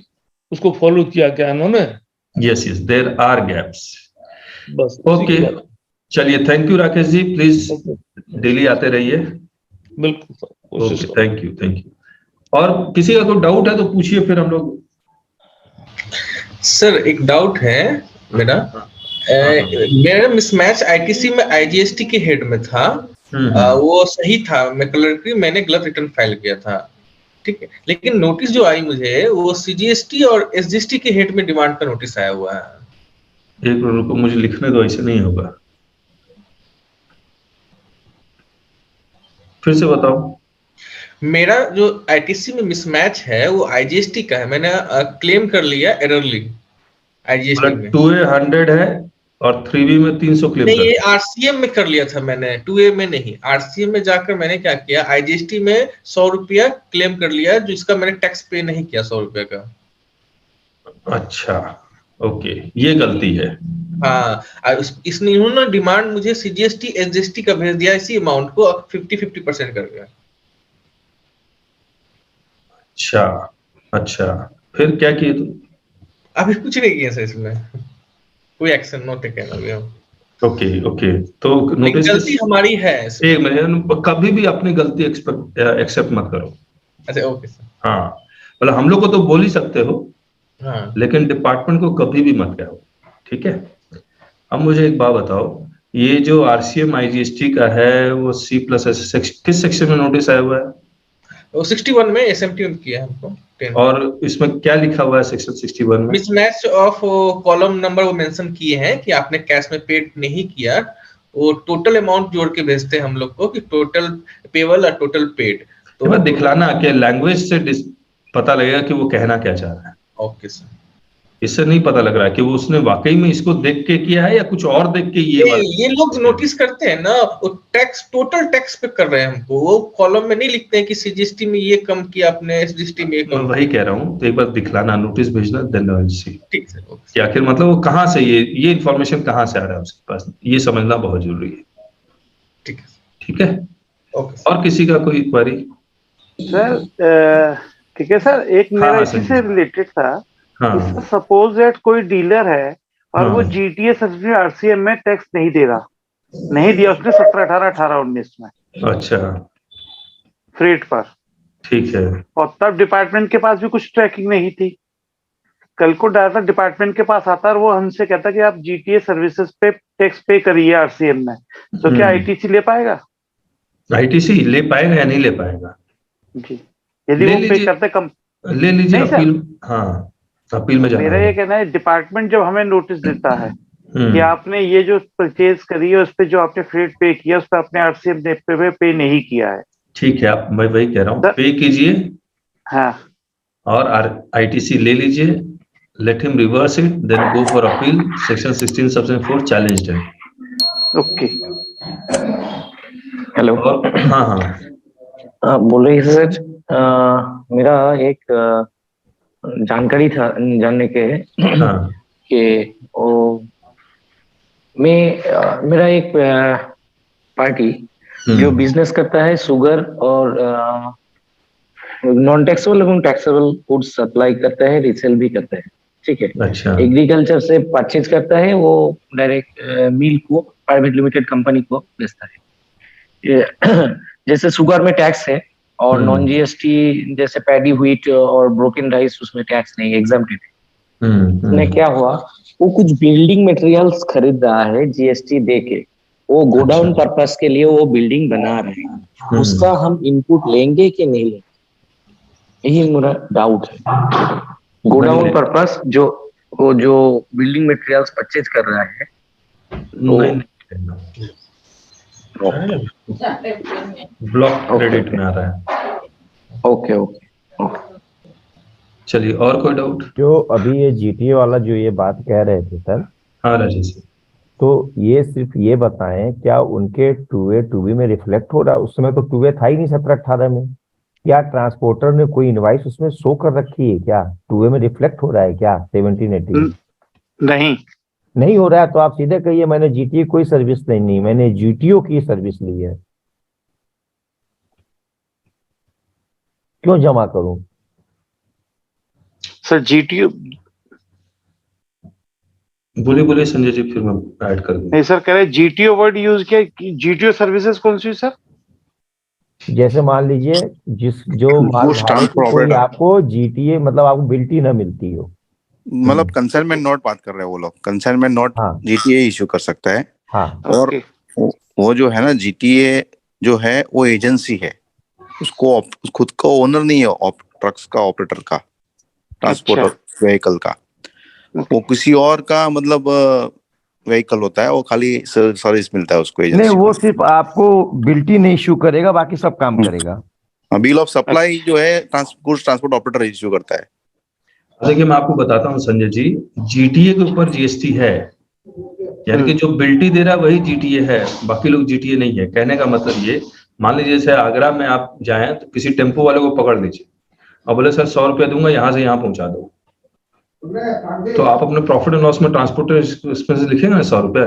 S5: उसको फॉलो किया क्या इन्होंने?
S1: Yes there are gaps.
S5: बस
S1: ओके, चलिए, thank you Rakesh ji, please daily आते रहिए।
S5: बिल्कुल,
S1: ओके, थैंक यू। और किसी का कोई डाउट है तो पूछिए, फिर हम लोग।
S7: सर एक डाउट है मेरा, मेरा मिसमैच आईटीसी में आईजीएसटी के हेड में था, वो सही था, मैं क्लर्की मैंने गलत रिटर्न फाइल किया था, ठीक है, लेकिन नोटिस जो आई मुझे वो सीजीएसटी और एसजीएसटी के हेड में डिमांड का नोटिस आया हुआ है।
S1: एक मिनट रुको, मुझे लिखने दो, ऐसे नहीं होगा, फिर से बताओ।
S7: मेरा जो आईटीसी में मिसमैच है वो आईजीएसटी का है, मैंने क्लेम कर लिया एररली आईजीएसटी में।
S1: 2A 100 है और 3B में 300 क्लेम
S7: नहीं, ये आरसीएम में कर लिया था मैंने, 2A में नहीं। आरसीएम में जाकर मैंने क्या किया, आईजीएसटी में 100 रुपया क्लेम कर लिया, जिसका मैंने टैक्स पे नहीं किया 100 रुपया का। अच्छा,
S1: ओके, ये गलती है।
S7: हाँ, इसने इन्होंने डिमांड मुझे सीजीएसटी एसजीएसटी का भेज दिया, इसी अमाउंट को 50-50% कर दिया।
S1: अच्छा, फिर क्या किए तुम?
S7: अभी कुछ नहीं किया सर, इसमें कोई एक्शन नॉट टेकन अभी।
S1: ओके, तो नोटिस
S7: गलती हमारी है।
S1: एक मिनट, कभी भी अपनी गलती एक्सेप्ट मत करो।
S7: अच्छा, ओके सर।
S1: हाँ, मतलब हम लोग को तो बोल ही सकते हो,
S7: हाँ,
S1: लेकिन डिपार्टमेंट को कभी भी मत कहो, ठीक है। अब मुझे एक बात बताओ, ये जो आरसीएम आईजीएसटी का है वो C+S किस सेक्शन में नोटिस आया हुआ है?
S7: वो 61 में एसएमटी किया है हमको 10।
S1: और इसमें क्या लिखा हुआ है सेक्शन 61 में?
S7: मिसमैच ऑफ कॉलम नंबर वो मेंशन किए हैं कि आपने कैश में पेड नहीं किया, वो टोटल अमाउंट जोड़ के भेजते हैं हम लोग को कि टोटल पेबल और टोटल पेड।
S1: तो दिखलाना कि लैंग्वेज से पता लगेगा कि वो कहना क्या चाह रहा है।
S7: Okay sir.
S1: इससे नहीं पता लग रहा है कि वो उसने वाकई में इसको देख के किया है या कुछ और देख के
S7: ये लोग नोटिस करते हैं ना, वो टैक्स टोटल टैक्स पे कर रहे हैं हमको, वो कॉलम में नहीं लिखते हैं कि सीजीएसटी में ये कम किया आपने, एसजीएसटी में ये कम।
S1: वही कह रहा हूँ, तो एक बार दिखलाना, नोटिस भेजना, देन आई विल सी।
S7: ठीक है,
S1: कि आखिर मतलब वो कहाँ से ये इन्फॉर्मेशन कहाँ से आ रहा है उसके पास, ये समझना बहुत जरूरी है। ठीक है।
S7: ओके।
S1: और किसी का कोई क्वेरी?
S2: सर ठीक है सर, एक मेरा इसी से रिलेटेड था। सपोज दैट कोई डीलर है और वो जीटीए सर्टिफिकेट आरसीएम में टैक्स नहीं दिया उसने 17, 18, 18, 19 में।
S1: अच्छा,
S2: फ्रेट पर।
S1: ठीक है।
S2: और तब डिपार्टमेंट के पास भी कुछ ट्रैकिंग नहीं थी। कल को डायरेक्टर डिपार्टमेंट के पास आता है और वो हमसे कहता कि आप जीटीए सर्विसेज पे टैक्स पे करिए आरसीएम में, तो क्या आईटीसी ले पाएगा?
S1: आईटीसी ले पाएगा या नहीं ले पाएगा?
S2: जी, यदि वो पे करते
S1: ले लीजिए
S2: नहीं सर।
S1: अपील। हाँ, अपील में जाना
S2: मेरा
S1: है।
S2: ये कहना है, डिपार्टमेंट जब हमें नोटिस देता है कि आपने ये जो परचेज करी है उस पे जो आपने फ्रेट पे किया उस पर आपने आरसीएम पे नहीं किया है।
S1: ठीक है, आप, मैं वही कह रहा हूँ,
S2: सर-
S1: पे कीजिए
S2: हाँ
S1: और आईटीसी ले लीजिए, let him reverse it, then go for appeal, section 16 section 4 challenged है।
S2: ओके।
S9: हेलो।
S1: और हाँ हाँ
S9: बोल रही सर, मेरा एक जानकारी था जानने के
S1: हाँ
S9: कि वो मेरा एक पार्टी जो बिजनेस करता है शुगर और नॉन टैक्सेबल एवं टैक्सेबल फूड सप्लाई करता है, रिसेल भी करता है, ठीक है।
S1: अच्छा
S9: एग्रीकल्चर से परचेज करता है, वो डायरेक्ट मिल को प्राइवेट लिमिटेड कंपनी को बेचता है। जैसे शुगर में टैक्स है और नॉन जीएसटी जैसे पैडी व्हीट और ब्रोकन राइस उसमें टैक्स नहीं, एग्जम्प्टेड है। उसमें क्या हुआ, वो कुछ बिल्डिंग मटेरियल्स खरीद रहा है जीएसटी दे के, वो गोडाउन पर्पस के लिए वो बिल्डिंग बना रहे हैं, उसका हम इनपुट लेंगे कि नहीं लेंगे, यही मेरा डाउट है। गोडाउन पर्पस जो वो जो बिल्डिंग मटेरियल्स परचेज कर रहा है
S1: ब्लॉक क्रेडिट में आ रहा है।
S9: Okay okay okay.
S1: चलिए, और कोई डाउट?
S4: जो अभी ये जीटीए वाला जो ये बात कह रहे थे सर,
S1: हाँ राजेश,
S4: तो ये सिर्फ ये बताएं क्या उनके 2A 2B में रिफ्लेक्ट हो रहा है? उस समय तो 2A था ही नहीं 17-18 में। क्या ट्रांसपोर्टर ने कोई इनवाइस उसमें शो कर रखी है क्या? 2A में रिफ्लेक्ट हो रहा है क्या 17-18? नहीं हो रहा है तो आप सीधे कहिए मैंने जीटीए कोई सर्विस नहीं, मैंने जीटीओ की सर्विस ली है, क्यों जमा करूं?
S2: सर जीटीओ
S1: बोले संजय जी, फिर मैं ऐड कर दूं।
S2: नहीं सर, कह रहे जीटीओ वर्ड यूज किया। जीटीओ सर्विसेज कौन सी सर?
S4: जैसे मान लीजिए जो माल कोई आपको जीटीए मतलब आपको बिल्टी ना मिलती हो,
S10: मतलब कंसाइनमेंट नोट बात कर रहे हैं वो लोग, कंसाइनमेंट नोट जीटीए इशू कर सकता है।
S4: हाँ।
S10: और वो जो है ना जीटीए जो है वो एजेंसी है, उसको खुद का ओनर नहीं है ट्रक्स का, ऑपरेटर का, ट्रांसपोर्टर व्हीकल का, वो किसी और का मतलब व्हीकल होता है, वो खाली सर्विस मिलता है उसको एजेंसी।
S4: नहीं, वो सिर्फ आपको बिल्टी नहीं इशू करेगा, बाकी सब काम करेगा।
S10: बिल ऑफ सप्लाई जो है गुड्स ट्रांसपोर्ट ऑपरेटर इशू करता है।
S1: देखिए मैं आपको बताता हूँ संजय जी, जीटीए के ऊपर जीएसटी है, यानी कि जो बिल्टी दे रहा है वही जीटीए है, बाकी लोग जीटीए नहीं है। कहने का मतलब ये, मान लीजिए जैसे आगरा में आप जाएं तो किसी टेम्पो वाले को पकड़ लीजिए और बोले सर 100 रुपया दूंगा यहाँ से यहाँ पहुंचा दो, तो आप अपने प्रॉफिट एंड लॉस में ट्रांसपोर्टेशन एक्सपेंसेस लिखेंगे 100 रुपया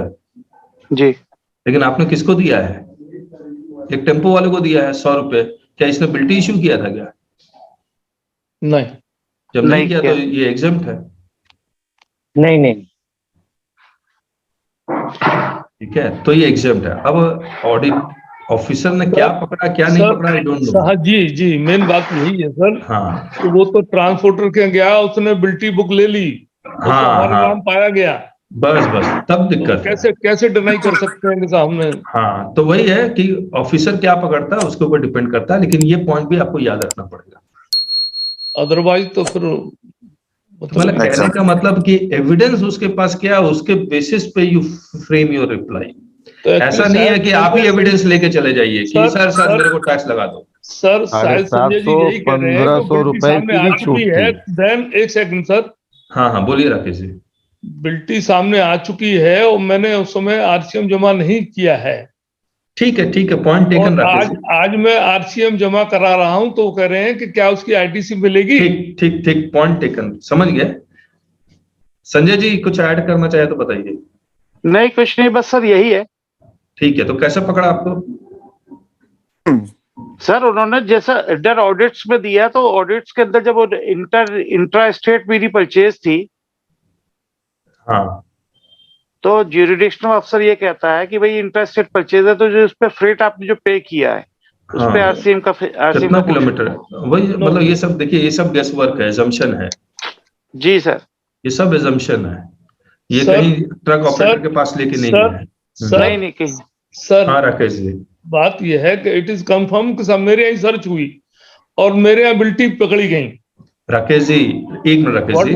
S2: जी,
S1: लेकिन आपने किसको दिया है? एक टेम्पो वाले को दिया है 100 रुपये। क्या इसने बिल्टी इश्यू किया था क्या?
S5: नहीं,
S1: जब नहीं किया तो ये एग्जम्प्ट है।
S9: नहीं
S1: ठीक है, तो ये एग्जम्प्ट है। अब ऑडिट ऑफिसर ने क्या पकड़ा क्या नहीं पकड़ा, आई डोंट नो।
S5: हाँ जी, मेन बात यही है सर।
S1: हाँ,
S5: तो वो तो ट्रांसपोर्टर के गया, उसने बिल्टी बुक ले ली,
S1: हाँ,
S5: नाम पाया गया,
S1: बस तब दिक्कत
S5: कैसे डिनाई कर सकते हैं कि सामने।
S1: हाँ, तो वही है कि ऑफिसर क्या पकड़ता है उसके ऊपर डिपेंड करता है, लेकिन ये पॉइंट भी आपको याद रखना पड़ेगा,
S5: अदरवाइज तो फिर
S1: मतलब कहने का मतलब कि एविडेंस उसके पास क्या, उसके बेसिस पे यू फ्रेम योर रिप्लाई। तो ऐसा नहीं है कि आप ही एविडेंस लेके चले जाइए कि सर मेरे को टैक्स लगा दो।
S5: सर शायद संजय जी यही कह रहे हैं कि बिल्टी सामने आ चुकी है, देन एक सेकंड सर।
S1: हाँ बोलिए राकेश जी।
S5: बिल्टी सामने आ चुकी है और मैंने उस समय आरसीएम जमा नहीं किया है।
S1: ठीक है, पॉइंट टेकन।
S5: आज मैं आरसीएम जमा करा रहा हूं तो कह रहे हैं कि क्या उसकी आईटीसी मिलेगी?
S1: ठीक, पॉइंट टेकन, समझ गए। संजय जी कुछ ऐड करना चाहे तो बताइए।
S2: नहीं कुछ नहीं, बस सर यही है।
S1: ठीक है, तो कैसे पकड़ा आपको?
S2: सर उन्होंने जैसा इंटर ऑडिट्स में दिया, तो ऑडिट्स के अंदर जब इंट्रा स्टेट मेरी परचेज थी,
S1: हाँ, तो
S2: ज्यूरिडिक्शनल अफसर ये कहता है कि भाई इंट्रा स्टेट परचेज है, तो जो उस पे फ्रेट आपने जो पे किया है उस पे आरसीएम का
S1: कितना किलोमीटर, वही मतलब ये सब देखिए, ये सब गेस वर्क है, एजम्पशन है।
S2: जी सर,
S1: ये सब एजम्पशन है, ये कहीं ट्रक ऑपरेटर के पास लेके नहीं है।
S2: नहीं कहीं।
S5: सर
S1: हाँ राकेश जी,
S5: बात यह है कि इट इज कंफर्म कि सब मेरे यहाँ सर्च हुई और मेरे यहाँ बिल्टी पकड़ी गई,
S1: राकेश जी, एक मिनट राकेश जी,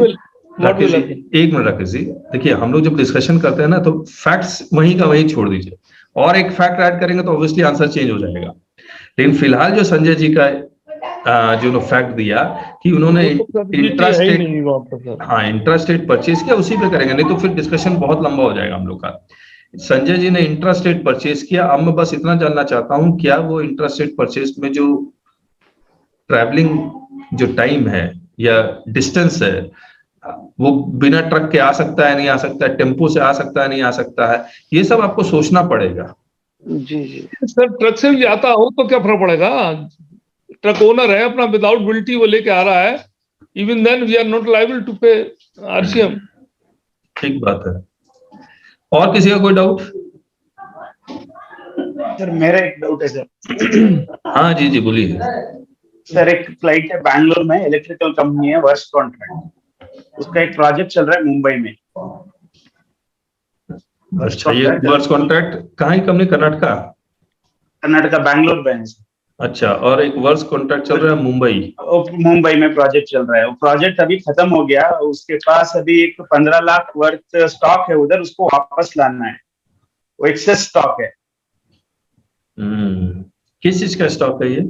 S1: एक मिनट राकेश जी, देखिए हम लोग जब डिस्कशन करते हैं ना तो फैक्ट्स वहीं का वहीं छोड़ दीजिए, और एक फैक्ट ऐड करेंगे तो ऑब्वियसली आंसर चेंज हो जाएगा। लेकिन फिलहाल जो संजय जी का जो फैक्ट दिया कि उन्होंने इंट्रास्टेट परचेज किया, उसी पे करेंगे, नहीं तो फिर डिस्कशन बहुत लंबा हो जाएगा हम लोग का। संजय जी ने इंट्रास्टेट परचेज किया। अब मैं बस इतना जानना चाहता हूं, क्या वो इंट्रास्टेट परचेज में जो ट्रैवलिंग जो टाइम है या डिस्टेंस है, वो बिना ट्रक के आ सकता है, नहीं आ सकता है, टेम्पो से आ सकता है, नहीं आ सकता है, ये सब आपको सोचना पड़ेगा।
S2: जी जी
S5: सर, ट्रक से भी आता हो तो क्या फर्क पड़ेगा? ट्रक ओनर है अपना, विदाउट बिल्टी वो लेके आ रहा है, even then we are not liable to pay RCM.
S1: ठीक बात है। और किसी का कोई डाउट?
S8: सर मेरा एक डाउट है सर।
S1: हाँ जी जी बोलिए
S8: सर। एक फ्लाइट है बैंगलोर में, इलेक्ट्रिकल कंपनी है, वर्क्स कॉन्ट्रैक्ट, उसका एक प्रोजेक्ट चल रहा है मुंबई में।
S1: अच्छा, ये वर्क्स कॉन्ट्रैक्ट कहाँ की कंपनी?
S8: कर्नाटका बैंगलोर में है।
S1: अच्छा, और एक वर्क्स कॉन्ट्रैक्ट चल रहा है
S8: मुंबई में प्रोजेक्ट चल रहा है। वो प्रोजेक्ट अभी खत्म हो गया, उसके पास अभी एक 15 लाख वर्थ स्टॉक है उधर, उसको वापस लाना है। वो एक्सेस स्टॉक है।
S1: किस चीज का स्टॉक है ये?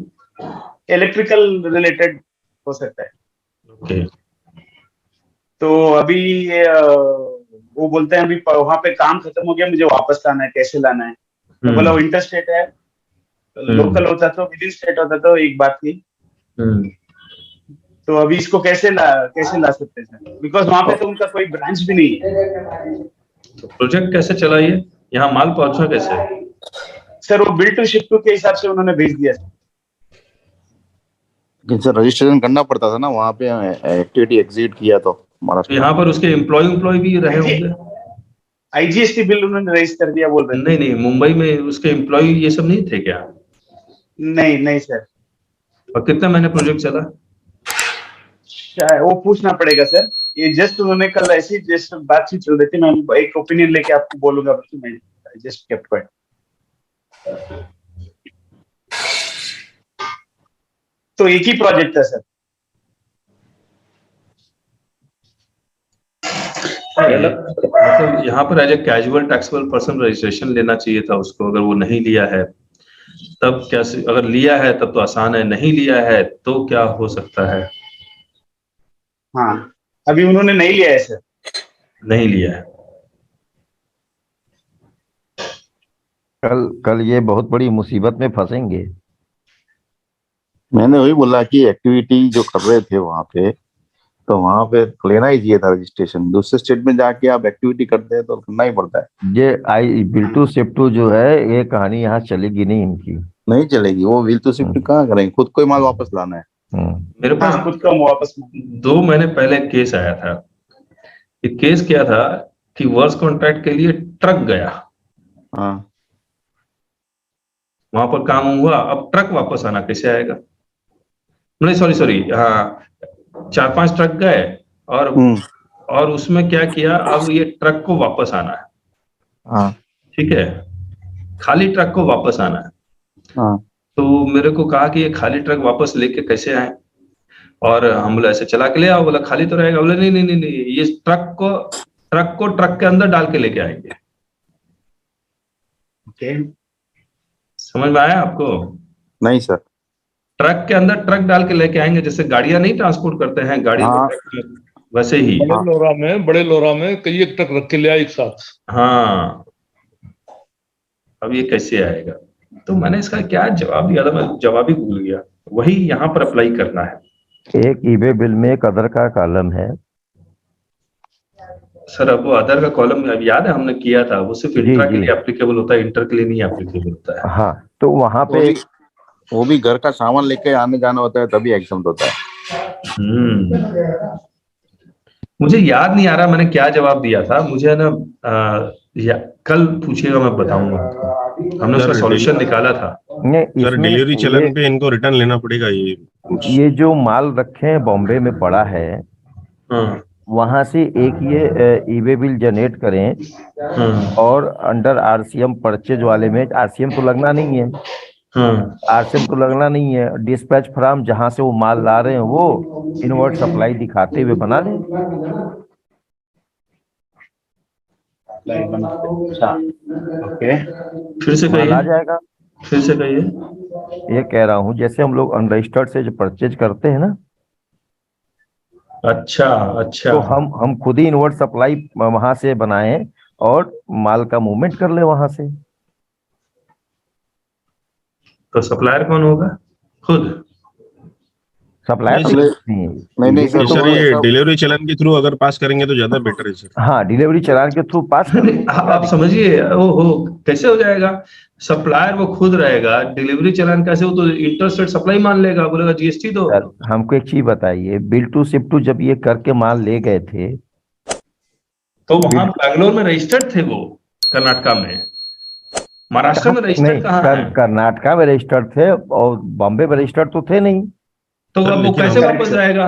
S8: इलेक्ट्रिकल रिलेटेड हो सकता है।
S1: ओके।
S8: तो अभी वो बोलते हैं अभी वहां पे काम खत्म हो गया, मुझे वापस लाना है, कैसे लाना है? तो बोला वो इंटरस्टेट है, लोकल होता तो विद इन स्टेट होता तो एक बात थी। तो अभी इसको कैसे ला सकते हैं सर? बिकॉज वहां पे तो उनका कोई ब्रांच भी नहीं है।
S1: तो प्रोजेक्ट कैसे चला ये? यहाँ माल पहुंचा कैसे?
S8: सर वो बिल्ड टू शिप टू के हिसाब से उन्होंने भेज दिया।
S10: लेकिन सर रजिस्ट्रेशन करना पड़ता था ना वहाँ पे, एक्टिविटी एग्जीट किया तो महाराष्ट्र।
S1: यहाँ पर उसके एम्प्लॉय भी रहे होंगे।
S8: आईजीएसटी बिल उन्होंने रेज कर दिया बोल रहे
S1: हैं। नहीं, मुंबई में उसके एम्प्लॉय ये सब नहीं थे क्या?
S8: नहीं सर।
S1: और कितने महीने प्रोजेक्ट चला?
S8: शायद वो पूछना पड़ेगा सर। ये जस्ट उन्होंने कल ऐसी जस्ट बातचीत चल रही थी, मैं एक ओपिनियन लेके आपको बोलूंगा, मैं जस्ट केप्ट क्वाइट। तो एक ही प्रोजेक्ट है सर।
S1: मतलब यहाँ पर as a casual taxable person registration लेना चाहिए था उसको, अगर वो नहीं लिया है तब कैसे? अगर लिया है तब तो आसान है, नहीं लिया है तो क्या हो सकता है?
S8: हाँ, अभी उन्होंने नहीं लिया है सर।
S1: नहीं लिया है।
S4: कल ये बहुत बड़ी मुसीबत में फंसेंगे।
S10: मैंने वही बोला कि एक्टिविटी जो कर रहे थे वहां पे, तो वहां पे लेना ही चाहिए था रजिस्ट्रेशन। दूसरे स्टेट में जाके आप एक्टिविटी करते हैं तो करना ही पड़ता है।
S4: ये बिल्टू शिफ्टू जो है, ये कहानी यहाँ चलेगी नहीं, इनकी नहीं
S10: चलेगी। वो बिल्टू शिफ्ट कहाँ करेंगे, खुद को ही माल वापस लाना है।
S1: मेरे पास
S8: खुद का वापस
S1: 2 महीने पहले केस आया था। ये केस क्या था कि वर्क्स कॉन्ट्रैक्ट के लिए ट्रक गया, वहां पर काम हुआ, अब ट्रक वापस आना कैसे आएगा? नहीं सॉरी, हाँ 4-5 ट्रक गए और उसमें क्या किया, अब ये ट्रक को वापस आना है। ठीक है, खाली ट्रक को वापस आना है। तो मेरे को कहा कि ये खाली ट्रक वापस लेके कैसे आए? और हम बोला ऐसे चला के ले आओ। बोला खाली तो रहेगा। बोले नहीं, ये ट्रक को ट्रक के अंदर डाल के लेके आएंगे। समझ में आया आपको?
S10: नहीं सर।
S1: ट्रक के अंदर ट्रक डाल के लेके आएंगे, जैसे गाड़ियां नहीं ट्रांसपोर्ट करते हैं गाड़ी वैसे ही।
S5: बड़े लोरा में कई एक ट्रक रख के ले आए एक साथ।
S1: हाँ, अब ये कैसे आएगा? तो मैंने इसका क्या जवाब दिया था, मैं जवाब ही भूल गया। वही यहाँ पर अप्लाई करना है।
S4: एक ईबे बिल में एक अदर का कॉलम है
S1: सर। अब वो अदर का कॉलम अब याद है हमने किया था, वो सिर्फ इंट्रा के लिए एप्लीकेबल होता है, इंटर के लिए नहीं एप्लीकेबल होता है।
S4: हाँ, तो वहां पे
S10: वो भी घर का सामान लेके आने जाना होता है तभी एग्जाम होता है।
S1: मुझे याद नहीं आ रहा मैंने क्या जवाब दिया था। मुझे ना कल पूछिएगा, मैं बताऊंगा। हमने उसका सॉल्यूशन निकाला था।
S11: सर डिलीवरी चलन पे इनको रिटर्न लेना पड़ेगा।
S4: ये जो माल रखे हैं बॉम्बे में पड़ा है, वहां से एक ये ईबे बिल जनरेट करें और अंडर आरसीएम परचेज वाले में, आरसीएम तो लगना नहीं है, आरसीएम तो लगना नहीं है, डिस्पैच फॉर्म जहां से वो माल ला रहे हैं वो इनवर्ट सप्लाई दिखाते हुए बना लें।
S8: अच्छा, ओके,
S1: फिर से
S4: माल आ
S1: कहिए,
S4: जाएगा।
S1: फिर से कहिए।
S4: ये कह रहा हूँ जैसे हम लोग अनरजिस्टर्ड से जो परचेज करते हैं ना,
S1: अच्छा अच्छा,
S4: तो हम खुद ही इनवर्ट सप्लाई वहां से बनाएं और माल का मूवमेंट कर ले वहां से।
S1: तो सप्लायर कौन होगा? खुद
S4: सप्लायर
S10: नहीं, नहीं सर,
S11: सर ये डिलीवरी चलन के थ्रू अगर पास करेंगे तो ज्यादा बेटर है सर।
S4: हाँ, डिलीवरी चलान के थ्रू पास कर दें।
S1: आप समझिए, ओहो कैसे हो जाएगा? सप्लायर वो खुद रहेगा, डिलीवरी चलान कैसे? वो तो इंटरस्टेट सप्लाई मान लेगा, बोलेगा जीएसटी दो।
S4: सर हमको एक चीज बताइए, बिल टू शिप टू जब ये करके माल ले गए थे
S1: तो वहां बैंगलोर में रजिस्टर्ड थे, वो कर्नाटका में, महाराष्ट्र में रजिस्टर्ड कहाँ है?
S4: कर्नाटका में रजिस्टर्ड थे और बॉम्बे में रजिस्टर्ड तो थे नहीं।
S1: तो अब वो कैसे वापस जाएगा?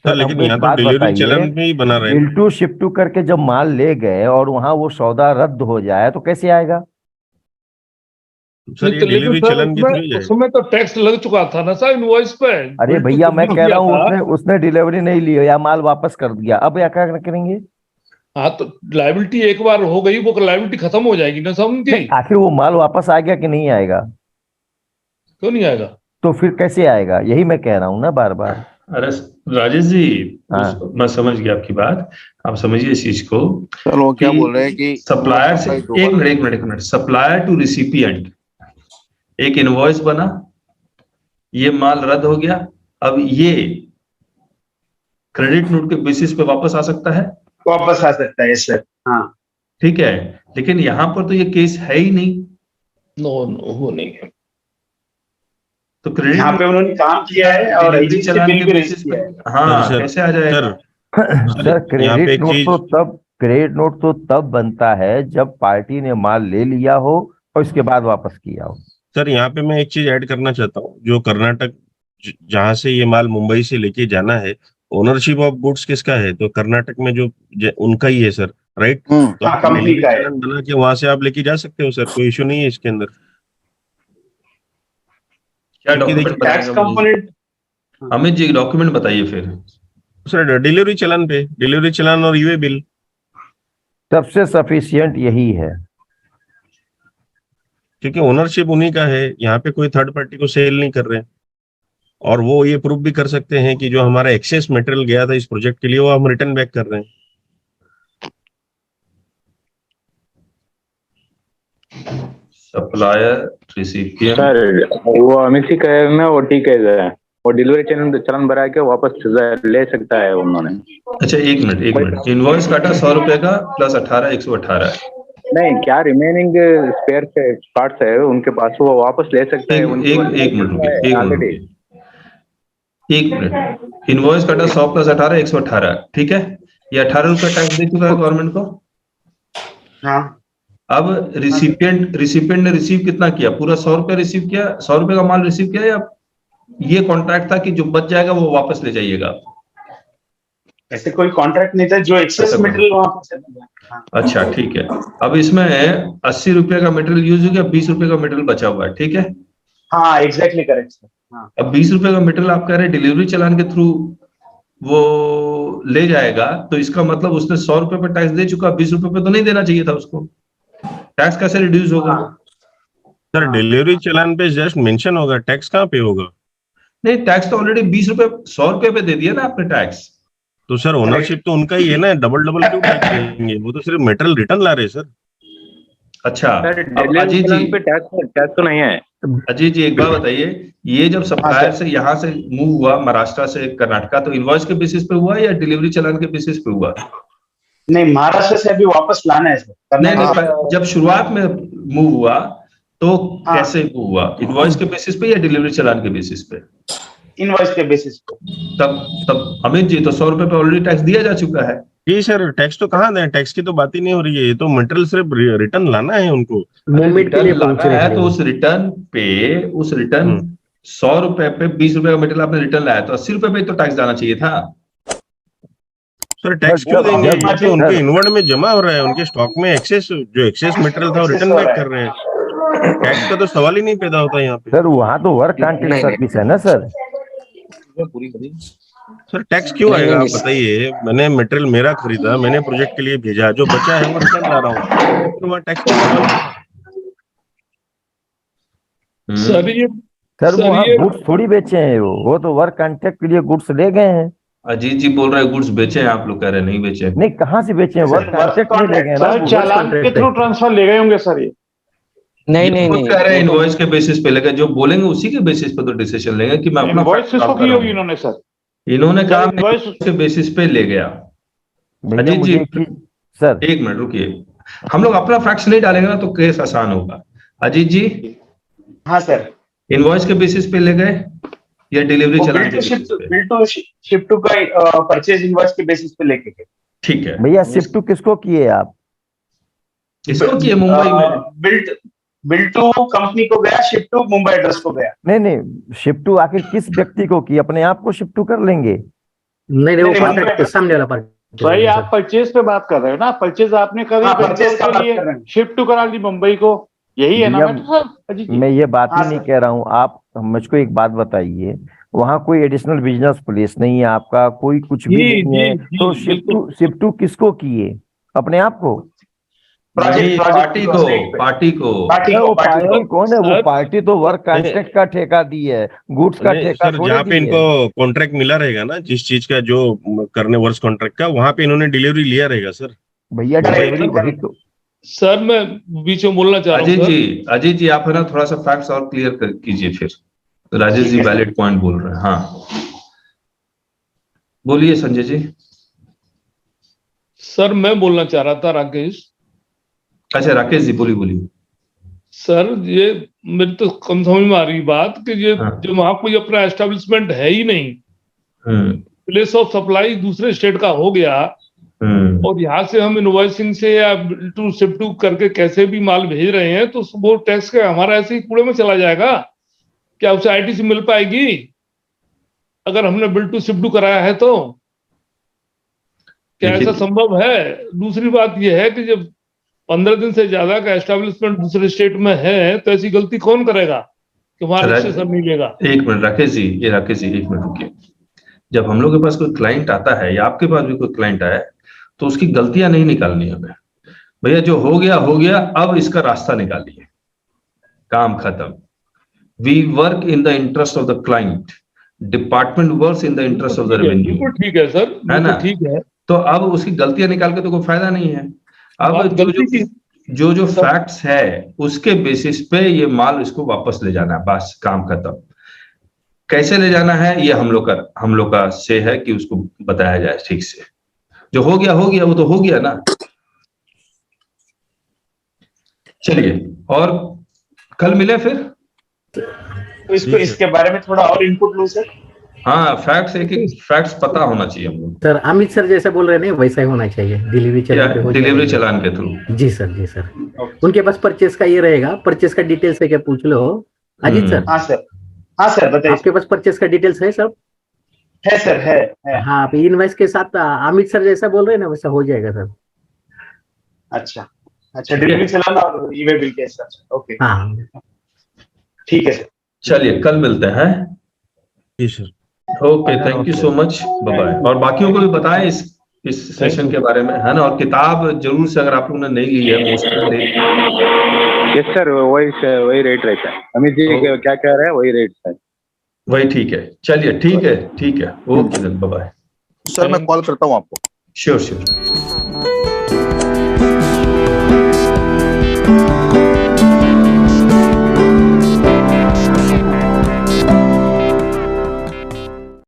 S11: सर लेकिन यहाँ तो डिलीवरी चलन में ही बना रहे हैं।
S4: बिल टू शिप टू करके जब माल ले गए और वहां वो सौदा रद्द हो जाए तो कैसे आएगा?
S11: सर ये डिलीवरी चलन के थ्रू
S5: उसमें तो टैक्स लग चुका था ना सर इनवॉइस पे।
S4: अरे भैया मैं कह रहा हूँ उसने डिलीवरी नहीं ली या माल वापस कर दिया, अब या क्या करेंगे?
S5: हाँ तो लाइबिलिटी एक बार हो गई, वो लाइबिलिटी खत्म हो जाएगी ना सब उनकी।
S4: आखिर वो माल वापस आ गया कि नहीं आएगा?
S5: क्यों नहीं आएगा?
S4: तो फिर कैसे आएगा? यही मैं कह रहा हूँ ना बार बार।
S1: अरे राजेश जी,
S4: हाँ।
S1: मैं समझ गया आपकी बात, आप समझिए इस चीज को।
S10: सर वो क्या बोल रहे हैं कि
S1: सप्लायर से एक मिनट, सप्लायर टू रिसिपिएंट एक इनवॉइस बना, ये माल रद्द हो गया, अब ये क्रेडिट नोट के बेसिस पे वापस आ सकता है,
S8: वापस आ सकता है सर। हाँ
S1: ठीक है, लेकिन यहां पर तो ये केस है ही नहीं।
S5: नो वो नहीं है।
S1: तो क्रेडिट
S8: यहाँ पे उन्होंने काम किया है और
S1: डिलीवरी चलान के बेसिस पे, हाँ कैसे आ जाएगा?
S4: सर क्रेडिट नोट तो तब बनता है जब पार्टी ने माल ले लिया हो और इसके बाद वापस किया हो।
S11: सर यहाँ पे मैं एक चीज ऐड करना चाहता हूँ, जो कर्नाटक जहां से ये माल मुंबई से लेके जाना है, ओनरशिप ऑफ गुड्स किसका है? तो कर्नाटक में जो उनका ही है सर, राइट? तो आप
S8: कंपनी का है,
S11: बना के वहां से आप लेके जा सकते हो सर, कोई इशू नहीं है इसके अंदर।
S1: क्या document?
S8: Tax component
S1: Amit ji document बताइए फिर।
S11: सर डिलीवरी चलान पे, डिलीवरी चलान और यूए बिल
S4: सबसे सफिशिएंट यही है,
S11: क्योंकि ओनरशिप उन्हीं का है, यहाँ पे कोई थर्ड पार्टी को सेल नहीं कर रहे हैं, और वो ये प्रूफ भी कर सकते हैं कि जो हमारा एक्सेस मटेरियल गया था इस प्रोजेक्ट के लिए वो हम रिटर्न बैक कर रहे हैं।
S1: सप्लायर रिसिपिएंट
S12: सर वो अमित जी कह रहे हैं वो ठीक है, वो डिलीवरी चलन भरा के वापस ले सकता है उन्होंने।
S1: अच्छा एक मिनट, इनवॉइस काटा 100 रुपए का प्लस 18 118
S12: नहीं, क्या रिमेनिंग स्पेयर पार्ट्स है उनके पास, वो वापस ले सकते हैं।
S1: एक मिनट, इनवॉइस काटा 100 प्लस 18 118, ठीक है, ये 18 रुपए टैक्स दे चुका है गवर्नमेंट को।
S8: हाँ,
S1: अब रिसिपिएंट ने रिसीव कितना किया? पूरा 100 रुपए रिसीव किया, 100 रुपए का माल रिसीव किया, या ये कॉन्ट्रैक्ट था कि जो बच जाएगा वो वापस ले जाइएगा?
S8: ऐसे कोई कॉन्ट्रैक्ट नहीं था, जो एक्सेस मटेरियल वहां पर चला।
S1: अच्छा ठीक है, अब इसमें 80 रुपए का मटेरियल यूज हो गया, 20 रुपए का मटेरियल बचा हुआ है, ठीक है?
S8: हाँ एग्जैक्टली करेक्ट सर। हाँ।
S1: अब 20 रुपए का मटेरियल आप कह रहे हैं डिलीवरी चलान के थ्रू वो ले जाएगा, तो इसका मतलब उसने 100 रुपए पे टैक्स दे चुका, 20 रुपए पे तो नहीं देना चाहिए था उसको। टैक्स कैसे रिड्यूस होगा?
S11: सर डिलीवरी चलान पे जस्ट मेंशन होगा, टैक्स कहाँ पे होगा?
S1: नहीं, टैक्स तो ऑलरेडी 20 रुपए 100 रुपए पे दे दिया ना आपने टैक्स।
S11: तो सर ओनरशिप तो उनका ही है ना, डबल क्यों टैक्स देंगे? वो तो सिर्फ मेटेरियल रिटर्न ला रहे हैं सर।
S1: अच्छा
S12: अब अजीत जी पे टैक्स तो नहीं है।
S1: अजीत जी एक बात बताइए, ये जब सप्लायर से यहाँ से मूव हुआ महाराष्ट्र से कर्नाटका, तो इनवॉइस के बेसिस पे हुआ या डिलीवरी चलान के बेसिस पे हुआ?
S8: नहीं, महाराष्ट्र से अभी वापस लाना है सर।
S1: नहीं, जब शुरुआत में मूव हुआ तो कैसे हुआ? इनवॉइस के बेसिस पे या डिलीवरी चलान के बेसिस पे?
S8: इनवॉइस के बेसिस पे।
S1: तब अमित जी तो 100 रुपए पे ऑलरेडी टैक्स दिया जा चुका है।
S11: जी सर, टैक्स तो कहाँ दें, टैक्स की तो बात ही नहीं हो रही है, ये तो मटेरियल सिर्फ रिटर्न लाना है उनको।
S1: रिटर्न लाना है तो उस रिटर्न 100 रुपए पे 20 रुपए का मटेरियल आपने रिटर्न लाया, तो 80 रुपए पे तो टैक्स देना चाहिए था।
S11: सर टैक्स क्यों देंगे? ये तो उनके इनवर्ड में जमा हो रहा है, उनके स्टॉक में एक्सेस मटेरियल था वो रिटर्न बैक कर रहे हैं। टैक्स का तो सवाल ही नहीं पैदा होता यहाँ पे
S4: सर वहाँ तो वर्क कॉन्ट्रैक्ट सर्विस है ना सर।
S11: सर टैक्स क्यों आएगा आप बताइए। मैंने मटेरियल मेरा खरीदा, मैंने प्रोजेक्ट के लिए भेजा, जो बचा है वो रिटर्न ला रहा हूँ, तो वहाँ टैक्स का सवाल
S5: सर ये
S4: सर वहाँ गुड्स थोड़ी बेचे हैं, वो तो वर्क कॉन्ट्रैक्ट के लिए गुड्स ले गए हैं।
S1: अजीत जी बोल रहे हैं गुड्स बेचे हैं, आप लोग कह रहे हैं नहीं बेचे।
S4: नहीं कहाँ से बेचे हैं, वर्क कॉन्ट्रैक्ट में ले गए ना,
S2: चालान के थ्रू ट्रांसफर ले गए होंगे सर ये।
S9: नहीं
S1: कह रहे हैं इनवॉइस के बेसिस पे लेगा, जो बोलेंगे उसी के बेसिस पे तो डिसीजन लेंगे कि मैं अपना
S2: इनवॉइस किसको की होगी इन्होंने सर?
S1: इन्होंने कहा इनवॉइस के बेसिस पे ले गया। अजीत जी
S4: सर
S1: एक मिनट रुकिए, हम लोग अपना फैक्ट्स नहीं डालेंगे ना तो केस आसान होगा। अजीत जी
S8: हाँ सर,
S1: इनवॉइस के बेसिस पे ले गए या डिलीवरी चला
S8: बिल टू शिप टू का परचेज इनवॉइस के बेसिस पे लेके गए।
S1: ठीक है
S4: भैया, शिप टू किसको किए आप?
S1: किसको किए? मुंबई में
S8: बिल टू कंपनी को गया, शिप टू मुंबई एड्रेस को गया।
S4: नहीं, शिप टू आखिर किस व्यक्ति को की? अपने आप को शिप टू कर लेंगे?
S9: नहीं वो कॉन्ट्रैक्ट सामने वाला पार्टी।
S2: भाई आप परचेज पे बात कर रहे हो ना, परचेज आपने करी के लिए शिफ्ट टू करा दी मुंबई को, यही है ना मैटर?
S4: मैं ये बात ही नहीं कह रहा हूँ। आप मुझको एक बात बताइए, वहाँ कोई एडिशनल बिजनेस प्लेस नहीं है आपका, कोई कुछ भी नहीं है, तो शिप टू किसको किए? अपने आप को?
S1: पार्टी को
S4: कौन है वो? पार्टी तो वर्क कॉन्ट्रैक्ट का ठेका दी है, गुड्स का ठेका
S11: सर। जहाँ पे इनको कॉन्ट्रैक्ट मिला रहेगा ना, जिस चीज का जो करने वर्क कॉन्ट्रैक्ट का, वहाँ पे इन्होंने डिलीवरी लिया रहेगा सर।
S4: भैया डिलीवरी वही तो।
S5: सर मैं बीच में बोलना चाह रहा हूँ
S1: अजीत जी आप है ना थोड़ा सा फैक्ट्स और क्लियर कीजिए फिर। राजेश जी वैलिड पॉइंट बोल रहे हैं। हाँ बोलिए संजय जी।
S5: सर मैं बोलना चाह रहा था राकेश।
S1: अच्छा राकेश जी बोलिए।
S5: सर ये मेरी तो कम समझ में आ रही बात कि ये जो वहां कोई अपना एस्टेब्लिशमेंट है ही नहीं, प्लेस ऑफ सप्लाई दूसरे स्टेट का हो गया, और यहाँ से हम इनवॉइसिंग से या टू शिप टू करके कैसे भी माल भेज रहे हैं, तो वो टैक्स का हमारा ऐसे ही कूड़े में चला जाएगा। क्या उसे आईटीसी मिल पाएगी अगर हमने बिल टू शिप टू कराया है? तो क्या ऐसा संभव है? दूसरी बात यह है कि जब 15 दिन से ज्यादा का एस्टेब्लिशमेंट दूसरे स्टेट में है, तो ऐसी गलती कौन करेगा कि वहां रजिस्ट्रेशन नहीं लेगा? एक
S1: मिनट राकेश जी, एक मिनट रुकिए। जब हम लोग के पास कोई क्लाइंट आता है या आपके पास भी कोई क्लाइंट आया, तो उसकी गलतियां नहीं निकालनी हमें। भैया जो हो गया, अब इसका रास्ता निकालिए, काम खत्म। We work in the interest of the client, department works in the interest of the revenue.
S5: ठीक है सर,
S1: है ना?
S5: ठीक है।
S1: तो अब उसकी गलतियां निकाल के तो कोई फायदा नहीं है। अब जो फैक्ट्स है उसके बेसिस पे ये माल इसको वापस ले जाना है, बस काम खत्म। कैसे ले जाना है ये हम लोग का से है कि उसको बताया जाए ठीक से। जो हो गया वो तो हो गया ना। चलिए, और कल मिले फिर।
S8: तो इसके बारे में थोड़ा और इनपुट लूं सर।
S1: हाँ, फैक्ट्स पता होना चाहिए हम लोग।
S9: सर अमित सर जैसे बोल रहे हैं वैसा ही होना चाहिए, डिलीवरी चलान
S1: के थ्रू।
S9: जी सर। उनके पास परचेस का ये रहेगा, परचेस का डिटेल्स है क्या पूछ लो अजीत सर।
S8: हाँ सर बताइए।
S9: आपके पास परचेस का डिटेल्स है सब?
S8: है सर, है।
S9: हाँ, आप इनवॉइस के साथ अमित सर जैसा बोल रहे हैं ना वैसा हो जाएगा सर।
S8: अच्छा डिलीवरी चलान और ई-वे बिल के साथ। ओके
S9: हाँ
S8: ठीक है सर।
S1: चलिए कल मिलते हैं।
S11: जी sir.
S1: Okay, thank you so much, bye bye. और बाकियों को भी बताएं इस सेशन के बारे में, है ना? और किताब जरूर से अगर आप लोगों ने नहीं ली है
S12: यस सर, वही रेट रहता है। अमित जी क्या कह रहे हैं वही रेट है,
S1: वही ठीक है। चलिए ठीक है। Okay, bye bye.
S10: सर मैं कॉल करता हूँ आपको।
S1: श्योर।